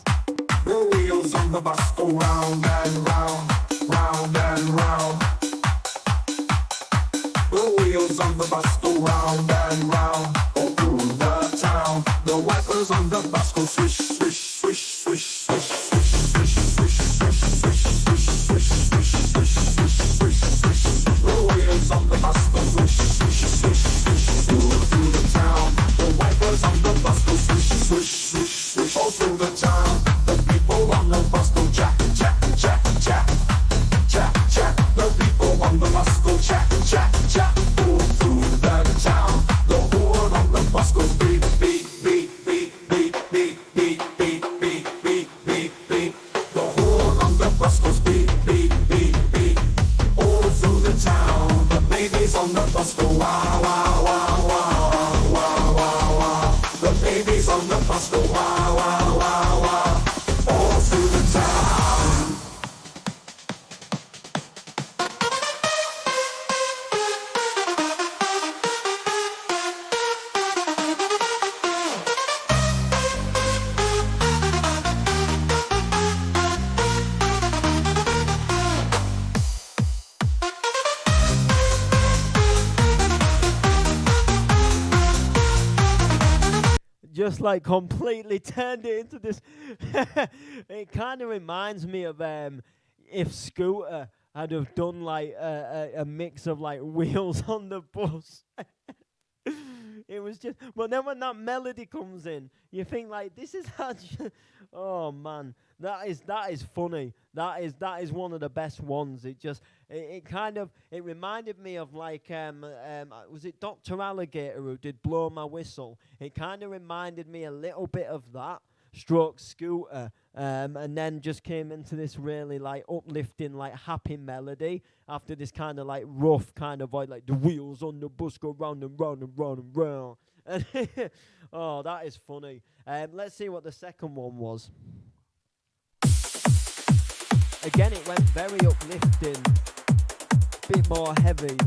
[SPEAKER 2] The wheels on the bus go round and round, round and round. The wheels on the bus go round and round, all through the town. The wipers on the bus go swish, swish, swish, swish, swish, swish, swish, swish, swish, swish, swish, swish, swish, swish, swish, swish. The wheels on the bus go swish, swish, swish, swish, through the
[SPEAKER 1] just like completely turned it into this. It kind of reminds me of if Scooter had have done like a mix of like Wheels on the Bus. It was just, but then when that melody comes in, you think like this is actually, oh man, that is funny. That is one of the best ones. It kind of, it reminded me of like was it Dr. Alligator who did Blow My Whistle? It kind of reminded me a little bit of that stroke Scooter, and then just came into this really like uplifting, like happy melody after this kind of like rough kind of like the wheels on the bus go round and round and round and round. And oh, that is funny. Let's see what the second one was. Again, it went very uplifting, bit more heavy.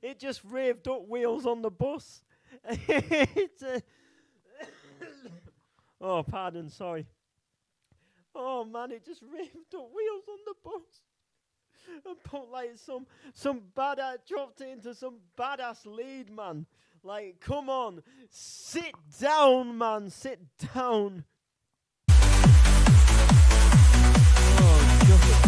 [SPEAKER 1] It just revved up Wheels on the Bus. It's oh, pardon, sorry. Oh man, it just revved up Wheels on the Bus and put like some badass, dropped it into some badass lead, man. Like, come on, sit down, man, sit down. Oh, God.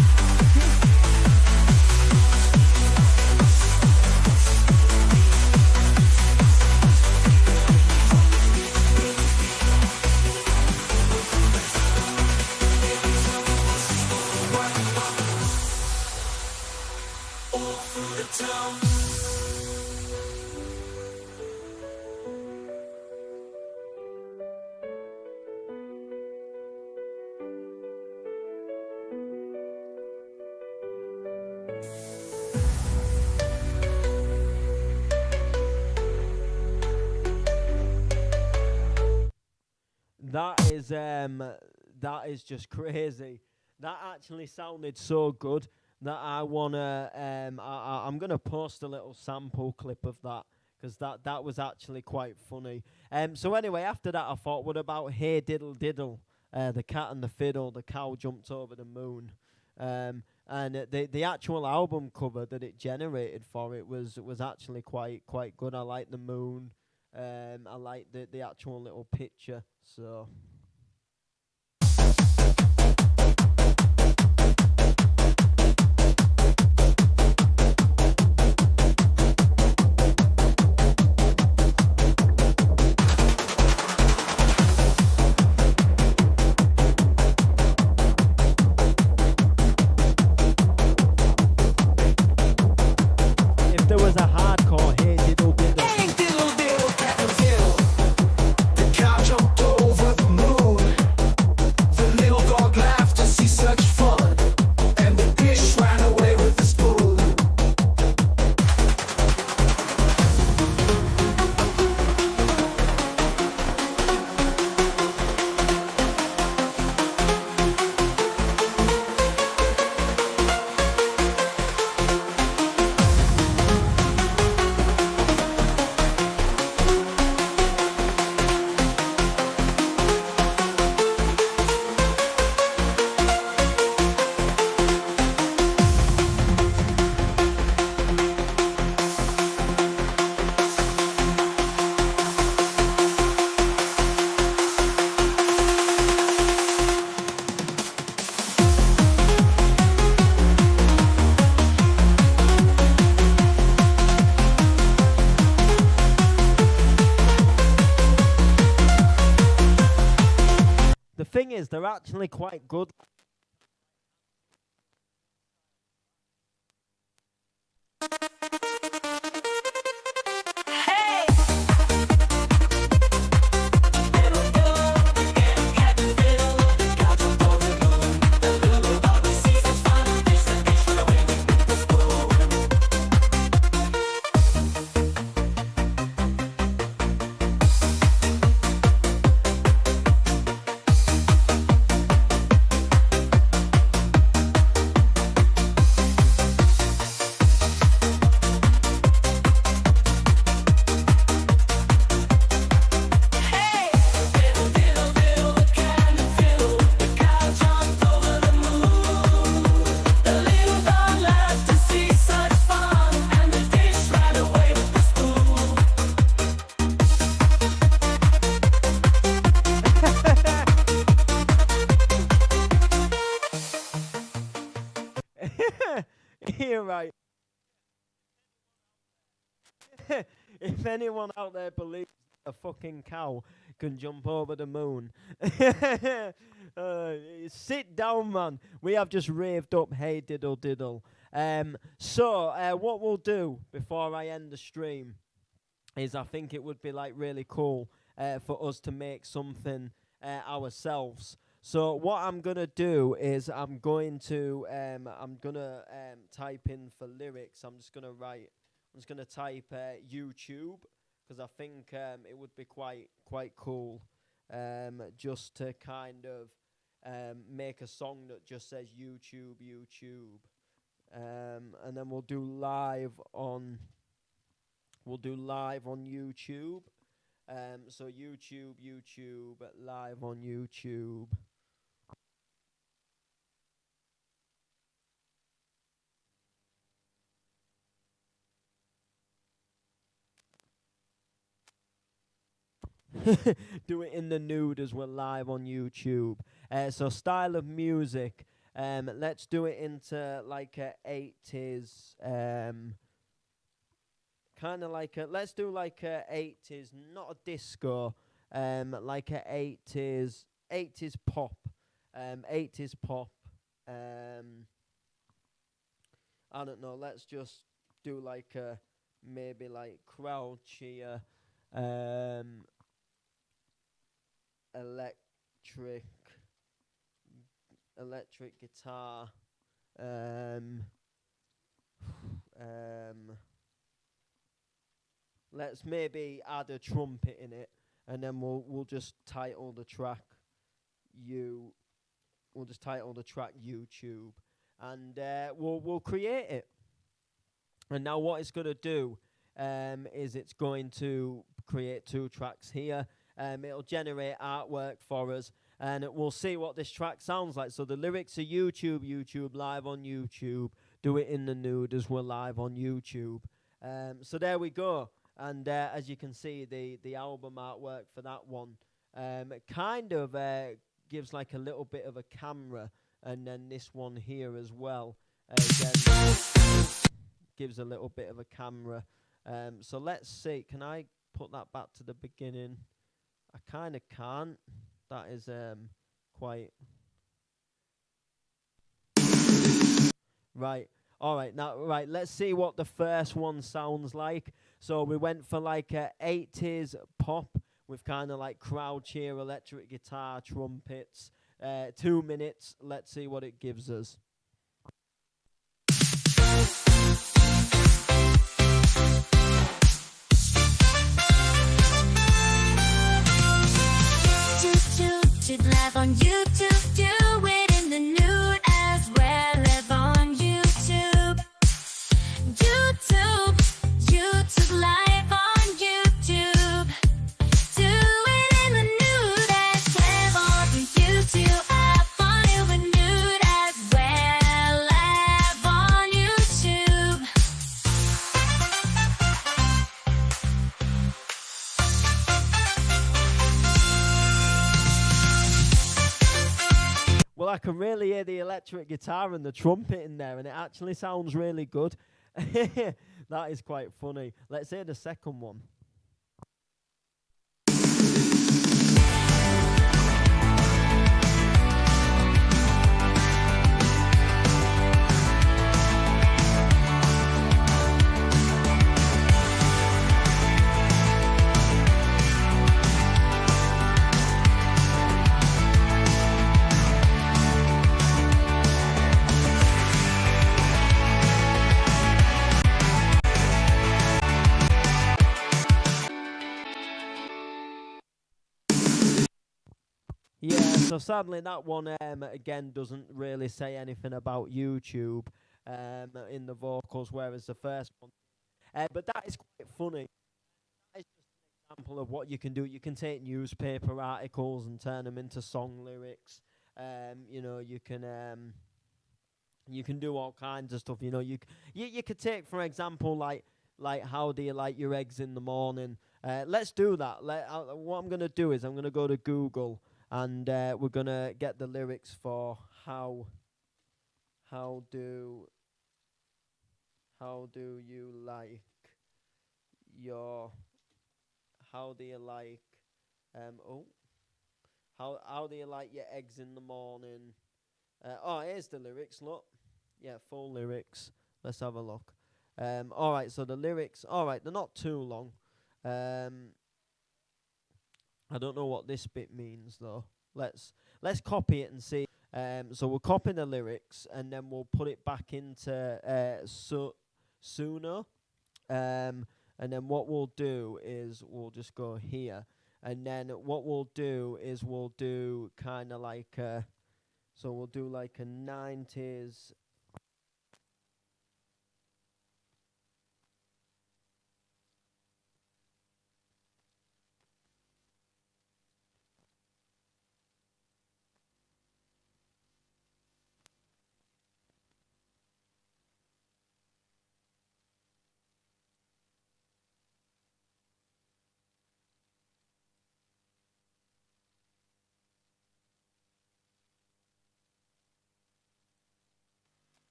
[SPEAKER 1] That is just crazy. That actually sounded so good that I wanna I'm gonna post a little sample clip of that, because that was actually quite funny. So anyway, after that I thought, what about Hey Diddle Diddle, the cat and the fiddle, the cow jumped over the moon, and the actual album cover that it generated for it was actually quite good. I like the moon. I like the actual little picture. So. If there was a hardcore Hey Diddle Diddle.
[SPEAKER 2] Hey, diddle, diddle, diddle, diddle. The cow jumped over the moon.
[SPEAKER 1] thing is, they're actually quite good. You're right. If anyone out there believes a fucking cow can jump over the moon, sit down, man. We have just raved up Hey Diddle Diddle. So what we'll do before I end the stream is I think it would be like really cool for us to make something ourselves. So what I'm gonna do is I'm gonna type in for lyrics. I'm just gonna type YouTube, because I think it would be quite cool just to kind of make a song that just says YouTube, and then we'll do live on YouTube. So YouTube, live on YouTube. Do it in the nude as we're live on YouTube. So style of music, let's do it into like a 80s, kind of like let's do like a 80s, not a disco, like a 80s pop, 80s pop. I don't know, let's just do like a maybe like crowd cheer, electric guitar, let's maybe add a trumpet in it, and then we'll just title the track YouTube, and we'll create it. And now what it's gonna do is it's going to create 2 tracks here. It'll generate artwork for us, and we'll see what this track sounds like. So the lyrics are YouTube, live on YouTube. Do it in the nude as we're live on YouTube. So there we go. And as you can see, the album artwork for that one kind of gives like a little bit of a camera, and then this one here as well again gives a little bit of a camera. So let's see. Can I put that back to the beginning? I kind of can't. That is quite... Right. All right. Now, right, let's see what the first one sounds like. So we went for like a 80s pop with kind of like crowd cheer, electric guitar, trumpets. 2 minutes. Let's see what it gives us.
[SPEAKER 3] Live on YouTube, do it in the nude as well. Live on YouTube, live on YouTube. Do it in the nude as well on YouTube. Live on the nude as well. Live on YouTube.
[SPEAKER 1] Well, I can really hear the electric guitar and the trumpet in there, and it actually sounds really good. That is quite funny. Let's hear the second one. Yeah, so sadly that one again doesn't really say anything about YouTube in the vocals, whereas the first one. But that is quite funny. That is just an example of what you can do. You can take newspaper articles and turn them into song lyrics. You know, you can do all kinds of stuff. You know, you could take, for example, like how do you like your eggs in the morning? Let's do that. What I'm gonna do is I'm gonna go to Google and we're gonna get the lyrics for how do how do you like your how do you like oh how do you like your eggs in the morning? Oh, here's the lyrics. Look, yeah, full lyrics. Let's have a look. All right, so the lyrics. All right, they're not too long. Um, I don't know what this bit means though. Let's copy it and see. So we'll copy the lyrics and then we'll put it back into Suno. And then what we'll do is we'll just go here, and then what we'll do is we'll do kind of like so we'll do like a 90s.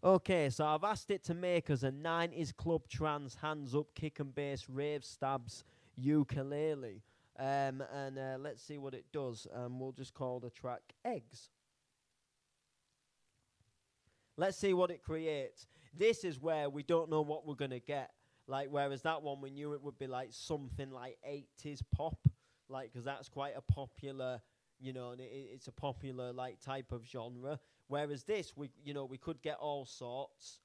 [SPEAKER 1] Okay, so I've asked it to make us a 90s club trance, hands up, kick and bass, rave stabs, ukulele. And let's see what it does. We'll just call the track Eggs. Let's see what it creates. This is where we don't know what we're going to get. Like, whereas that one, we knew it would be like something like 80s pop. Like, because that's quite a popular, you know, and it's a popular, like, type of genre. Whereas this, we could get all sorts.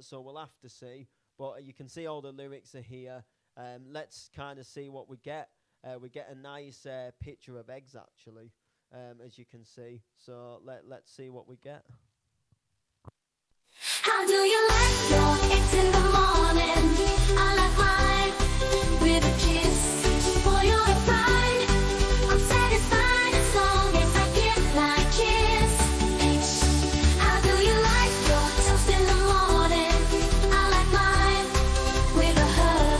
[SPEAKER 1] So we'll have to see. But you can see all the lyrics are here. Let's kind of see what we get. We get a nice picture of eggs, actually, as you can see. So let's see what we get.
[SPEAKER 3] How do you like your eggs in the morning? I like mine with a kiss. Boy, you're a pride. I'm satisfied as long as I get my kiss. How do you like your toast in the morning? I like mine with a hug.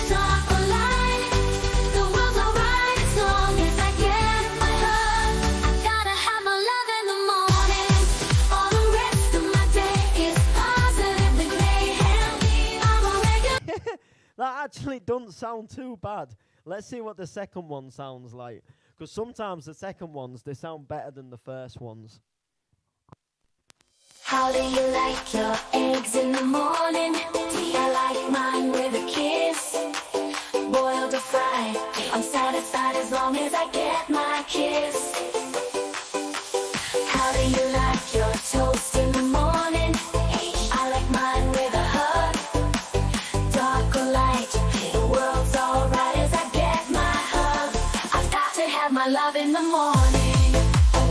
[SPEAKER 3] Dark or light, the world's alright as long as I get my hug. I gotta have my love in the morning. All the rest of my day is positively mayhem. I'm a regular.
[SPEAKER 1] That actually doesn't sound too bad. Let's see what the second one sounds like. Because sometimes the second ones, they sound better than the first ones.
[SPEAKER 3] How do you like your eggs in the morning? Do you like mine with a kiss? Boiled or fried, I'm satisfied as long as I get my kiss. How do you like your toast in the morning? I like mine with a hug. Dark or light, the world's alright as I get my hug. I've got to have my love in the morning,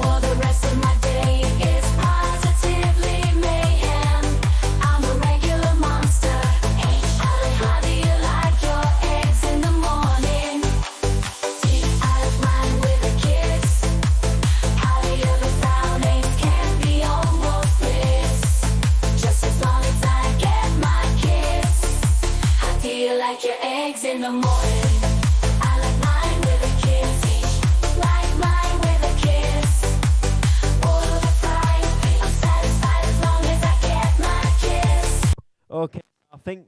[SPEAKER 3] or the rest of my day is positively mayhem. I'm a regular monster. How do you like your eggs in the morning? I like mine with a kiss. How do you ever found eggs can be almost bliss? Just as long as I get my kiss. How do you like your eggs in the morning? I like mine with a kiss. Like mine with a kiss. Boiled or fried, I'm satisfied as long as I get my kiss.
[SPEAKER 1] Okay, I think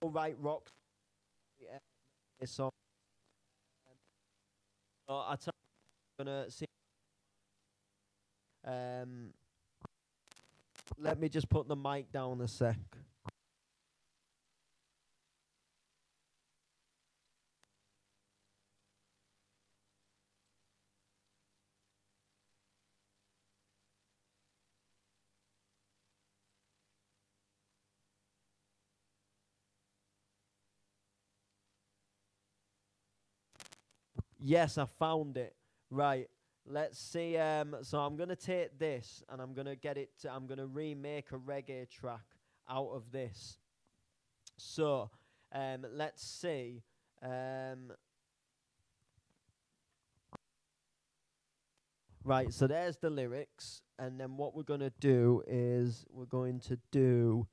[SPEAKER 1] All Right Rock. Yeah, this song. So I tell you, I'm gonna see. Um, let me just put the mic down a sec. Yes, I found it. Right. Let's see. So I'm gonna take this and I'm gonna get it. I'm gonna remake a reggae track out of this. So, let's see. Right. So there's the lyrics, and then what we're gonna do is we're going to do.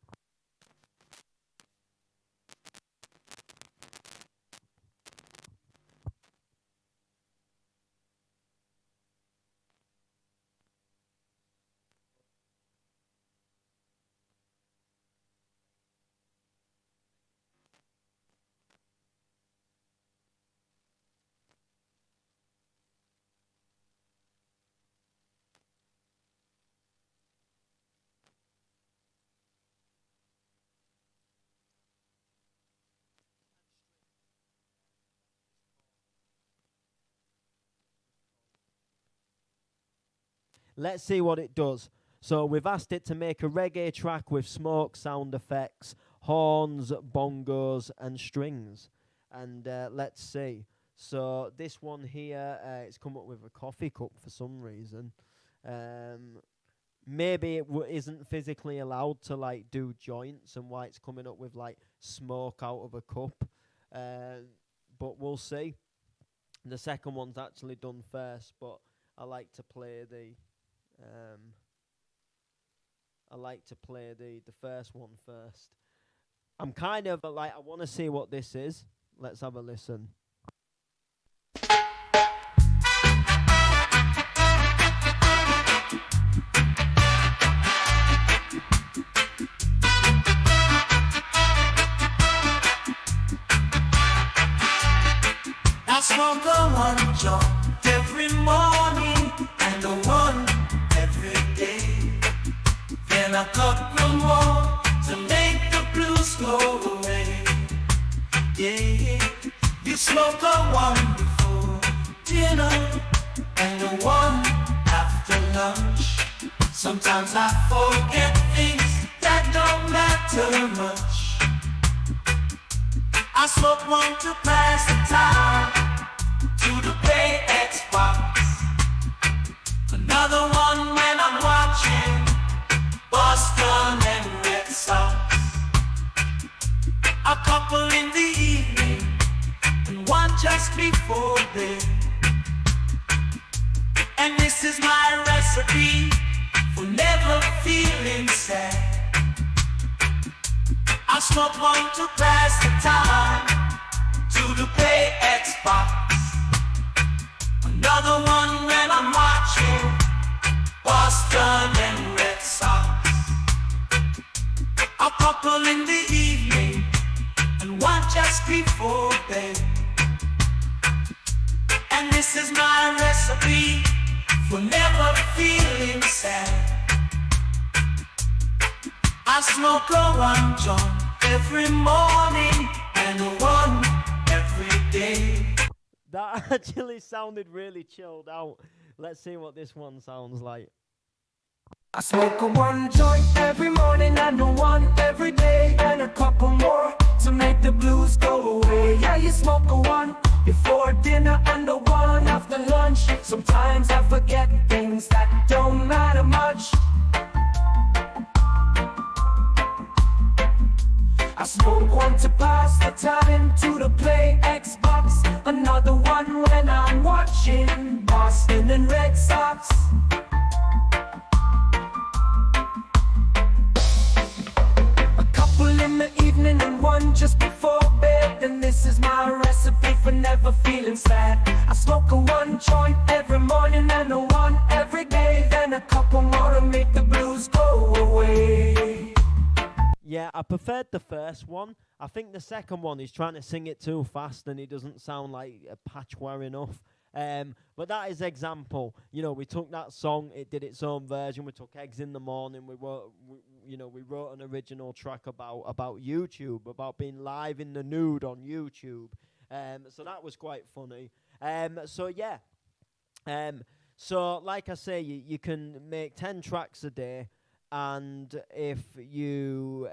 [SPEAKER 1] Let's see what it does. So we've asked it to make a reggae track with smoke sound effects, horns, bongos, and strings. And let's see. So this one here, it's come up with a coffee cup for some reason. Maybe it isn't physically allowed to like do joints, and why it's coming up with like smoke out of a cup. But we'll see. The second one's actually done first, but I like to play the the first one first. I'm kind of like, I want to see what this is. Let's have a listen.
[SPEAKER 2] I smoke a one joint every morning and a one every day. Then a couple more to make the blues go away. Yeah, you smoke a one before dinner and a one after lunch. Sometimes I forget things that don't matter much. I smoke one to pass the time, to the play Xbox. Another one when I'm watching Boston and Red Sox. A couple in the evening and one just before bed. And this is my recipe for never feeling sad. I smoke one to pass the time, to the play Xbox. Another one when I'm watching Boston and Red Sox. A couple in the evening and one just before bed. And this is my recipe for never feeling sad. I smoke a one joint every morning and a one every day.
[SPEAKER 1] That actually sounded really chilled out. Let's see what this one sounds like.
[SPEAKER 2] I smoke a one joint every morning and a one every day, and a couple more to make the blues go away. Yeah, you smoke a one before dinner and a one after lunch. Sometimes I forget things that don't matter much. I smoke one to pass the time, to the play Xbox. Another one when I'm watching Boston and Red Sox. A couple in the evening and one just before bed. And this is my recipe for never feeling sad. I smoke a one joint every morning and a one every day. Then a couple more to make the blues go away.
[SPEAKER 1] Yeah, I preferred the first one. I think the second one is trying to sing it too fast and it doesn't sound like a patchwork enough. But that is example. You know, we took that song, it did its own version. We took Eggs in the Morning. We wrote an original track about YouTube, about being live in the nude on YouTube. So that was quite funny. So yeah. So like I say, you can make 10 tracks a day. And if you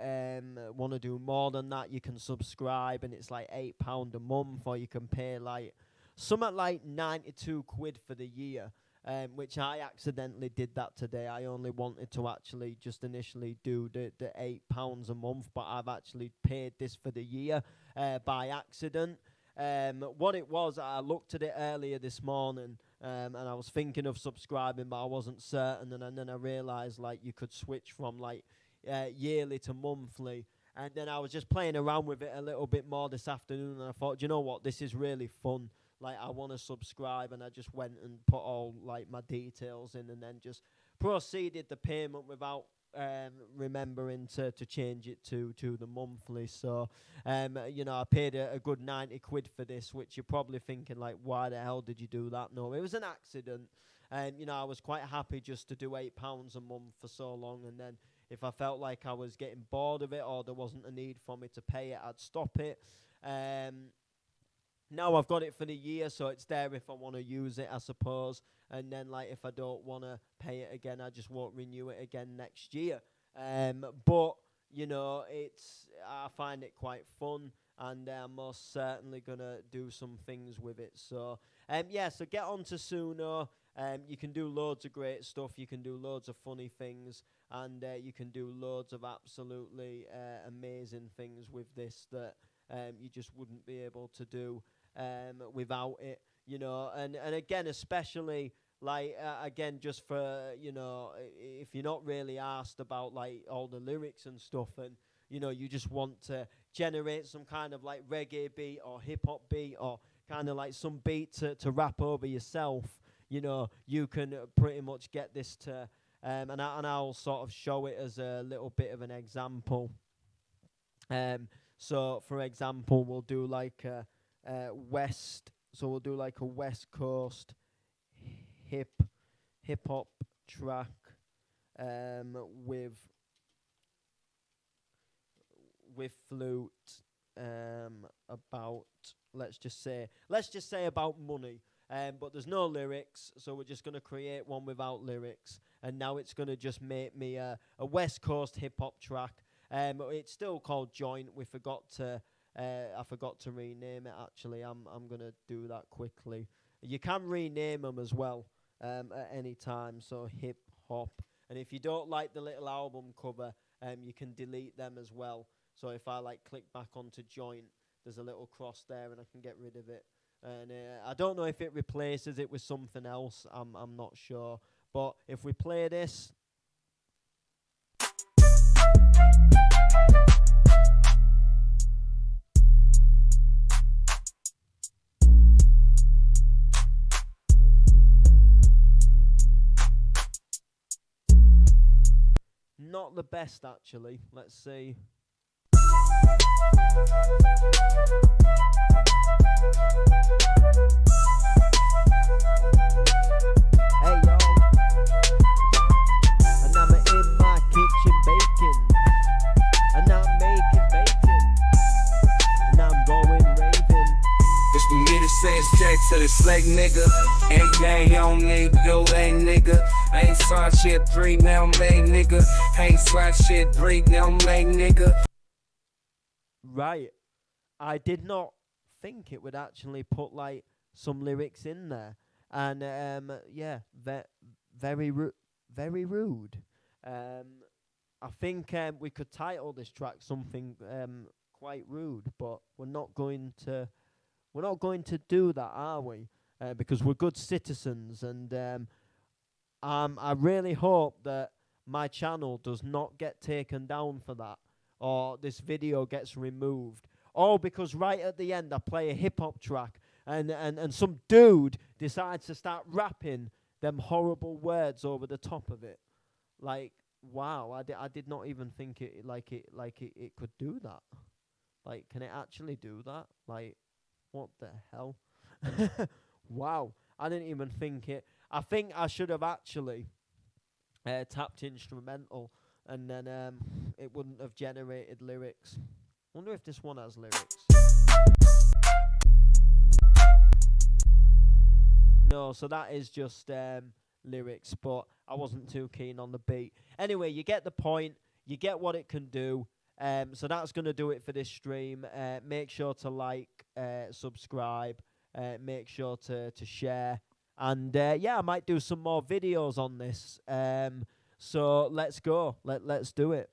[SPEAKER 1] want to do more than that, you can subscribe, and it's like £8 a month, or you can pay like something like 92 quid for the year. Which I accidentally did that today. I only wanted to actually just initially do the £8 a month, but I've actually paid this for the year by accident. What it was, I looked at it earlier this morning, and I was thinking of subscribing, but I wasn't certain, and then I realised like you could switch from like yearly to monthly. And then I was just playing around with it a little bit more this afternoon, and I thought, do you know what, this is really fun. Like, I want to subscribe, and I just went and put all, like, my details in, and then just proceeded the payment without remembering to change it to the monthly. So, you know, I paid a good 90 quid for this, which you're probably thinking, like, why the hell did you do that? No, it was an accident. And, you know, I was quite happy just to do £8 a month for so long, and then if I felt like I was getting bored of it or there wasn't a need for me to pay it, I'd stop it. Now I've got it for the year, so it's there if I want to use it, I suppose. And then, like, if I don't want to pay it again, I just won't renew it again next year. But, you know, I find it quite fun, and I'm most certainly going to do some things with it. So, yeah, so get on to Suno. You can do loads of great stuff. You can do loads of funny things, and you can do loads of absolutely amazing things with this that you just wouldn't be able to do without it, you know. And again, especially like again, just for, you know, if you're not really asked about like all the lyrics and stuff, and you know, you just want to generate some kind of like reggae beat or hip hop beat or kind of like some beat to rap over yourself, you know, you can pretty much get this to and I'll sort of show it as a little bit of an example. So for example, we'll do like a we'll do like a West Coast hip hop track with flute about let's just say about money. But there's no lyrics, so we're just going to create one without lyrics, and now it's going to just make me a West Coast hip hop track. It's still called Joint. I forgot to rename it. Actually, I'm gonna do that quickly. You can rename them as well at any time. So hip hop, and if you don't like the little album cover, you can delete them as well. So if I like click back onto Joint, there's a little cross there, and I can get rid of it. And I don't know if it replaces it with something else. I'm not sure. But if we play this. Not the best, actually. Let's see. Hey, yo. And I'm in my kitchen baking. And I'm making bacon. And I'm going raving.
[SPEAKER 5] It's for me to say it's Jack to the slick nigga. Ain't on nigga, no ain't nigga. I ain't saw shit 3 now, main nigga. Ain't saw shit 3 now, main nigga.
[SPEAKER 1] Right. I did not think it would actually put like some lyrics in there. And yeah, very rude. I think we could title this track something quite rude, but we're not going to do that, are we? Because we're good citizens, and I really hope that my channel does not get taken down for that, or this video gets removed. All because right at the end I play a hip-hop track, and some dude decides to start rapping them horrible words over the top of it. Like, wow, I did not even think it could do that. Like, can it actually do that? Like, what the hell? Wow, I didn't even think it. I think I should have actually tapped instrumental, and then it wouldn't have generated lyrics. Wonder if this one has lyrics. No, so that is just lyrics, but I wasn't too keen on the beat. Anyway, you get the point. You get what it can do. So that's going to do it for this stream. Make sure to like, subscribe, make sure to share. And yeah, I might do some more videos on this. So let's go. Let's do it.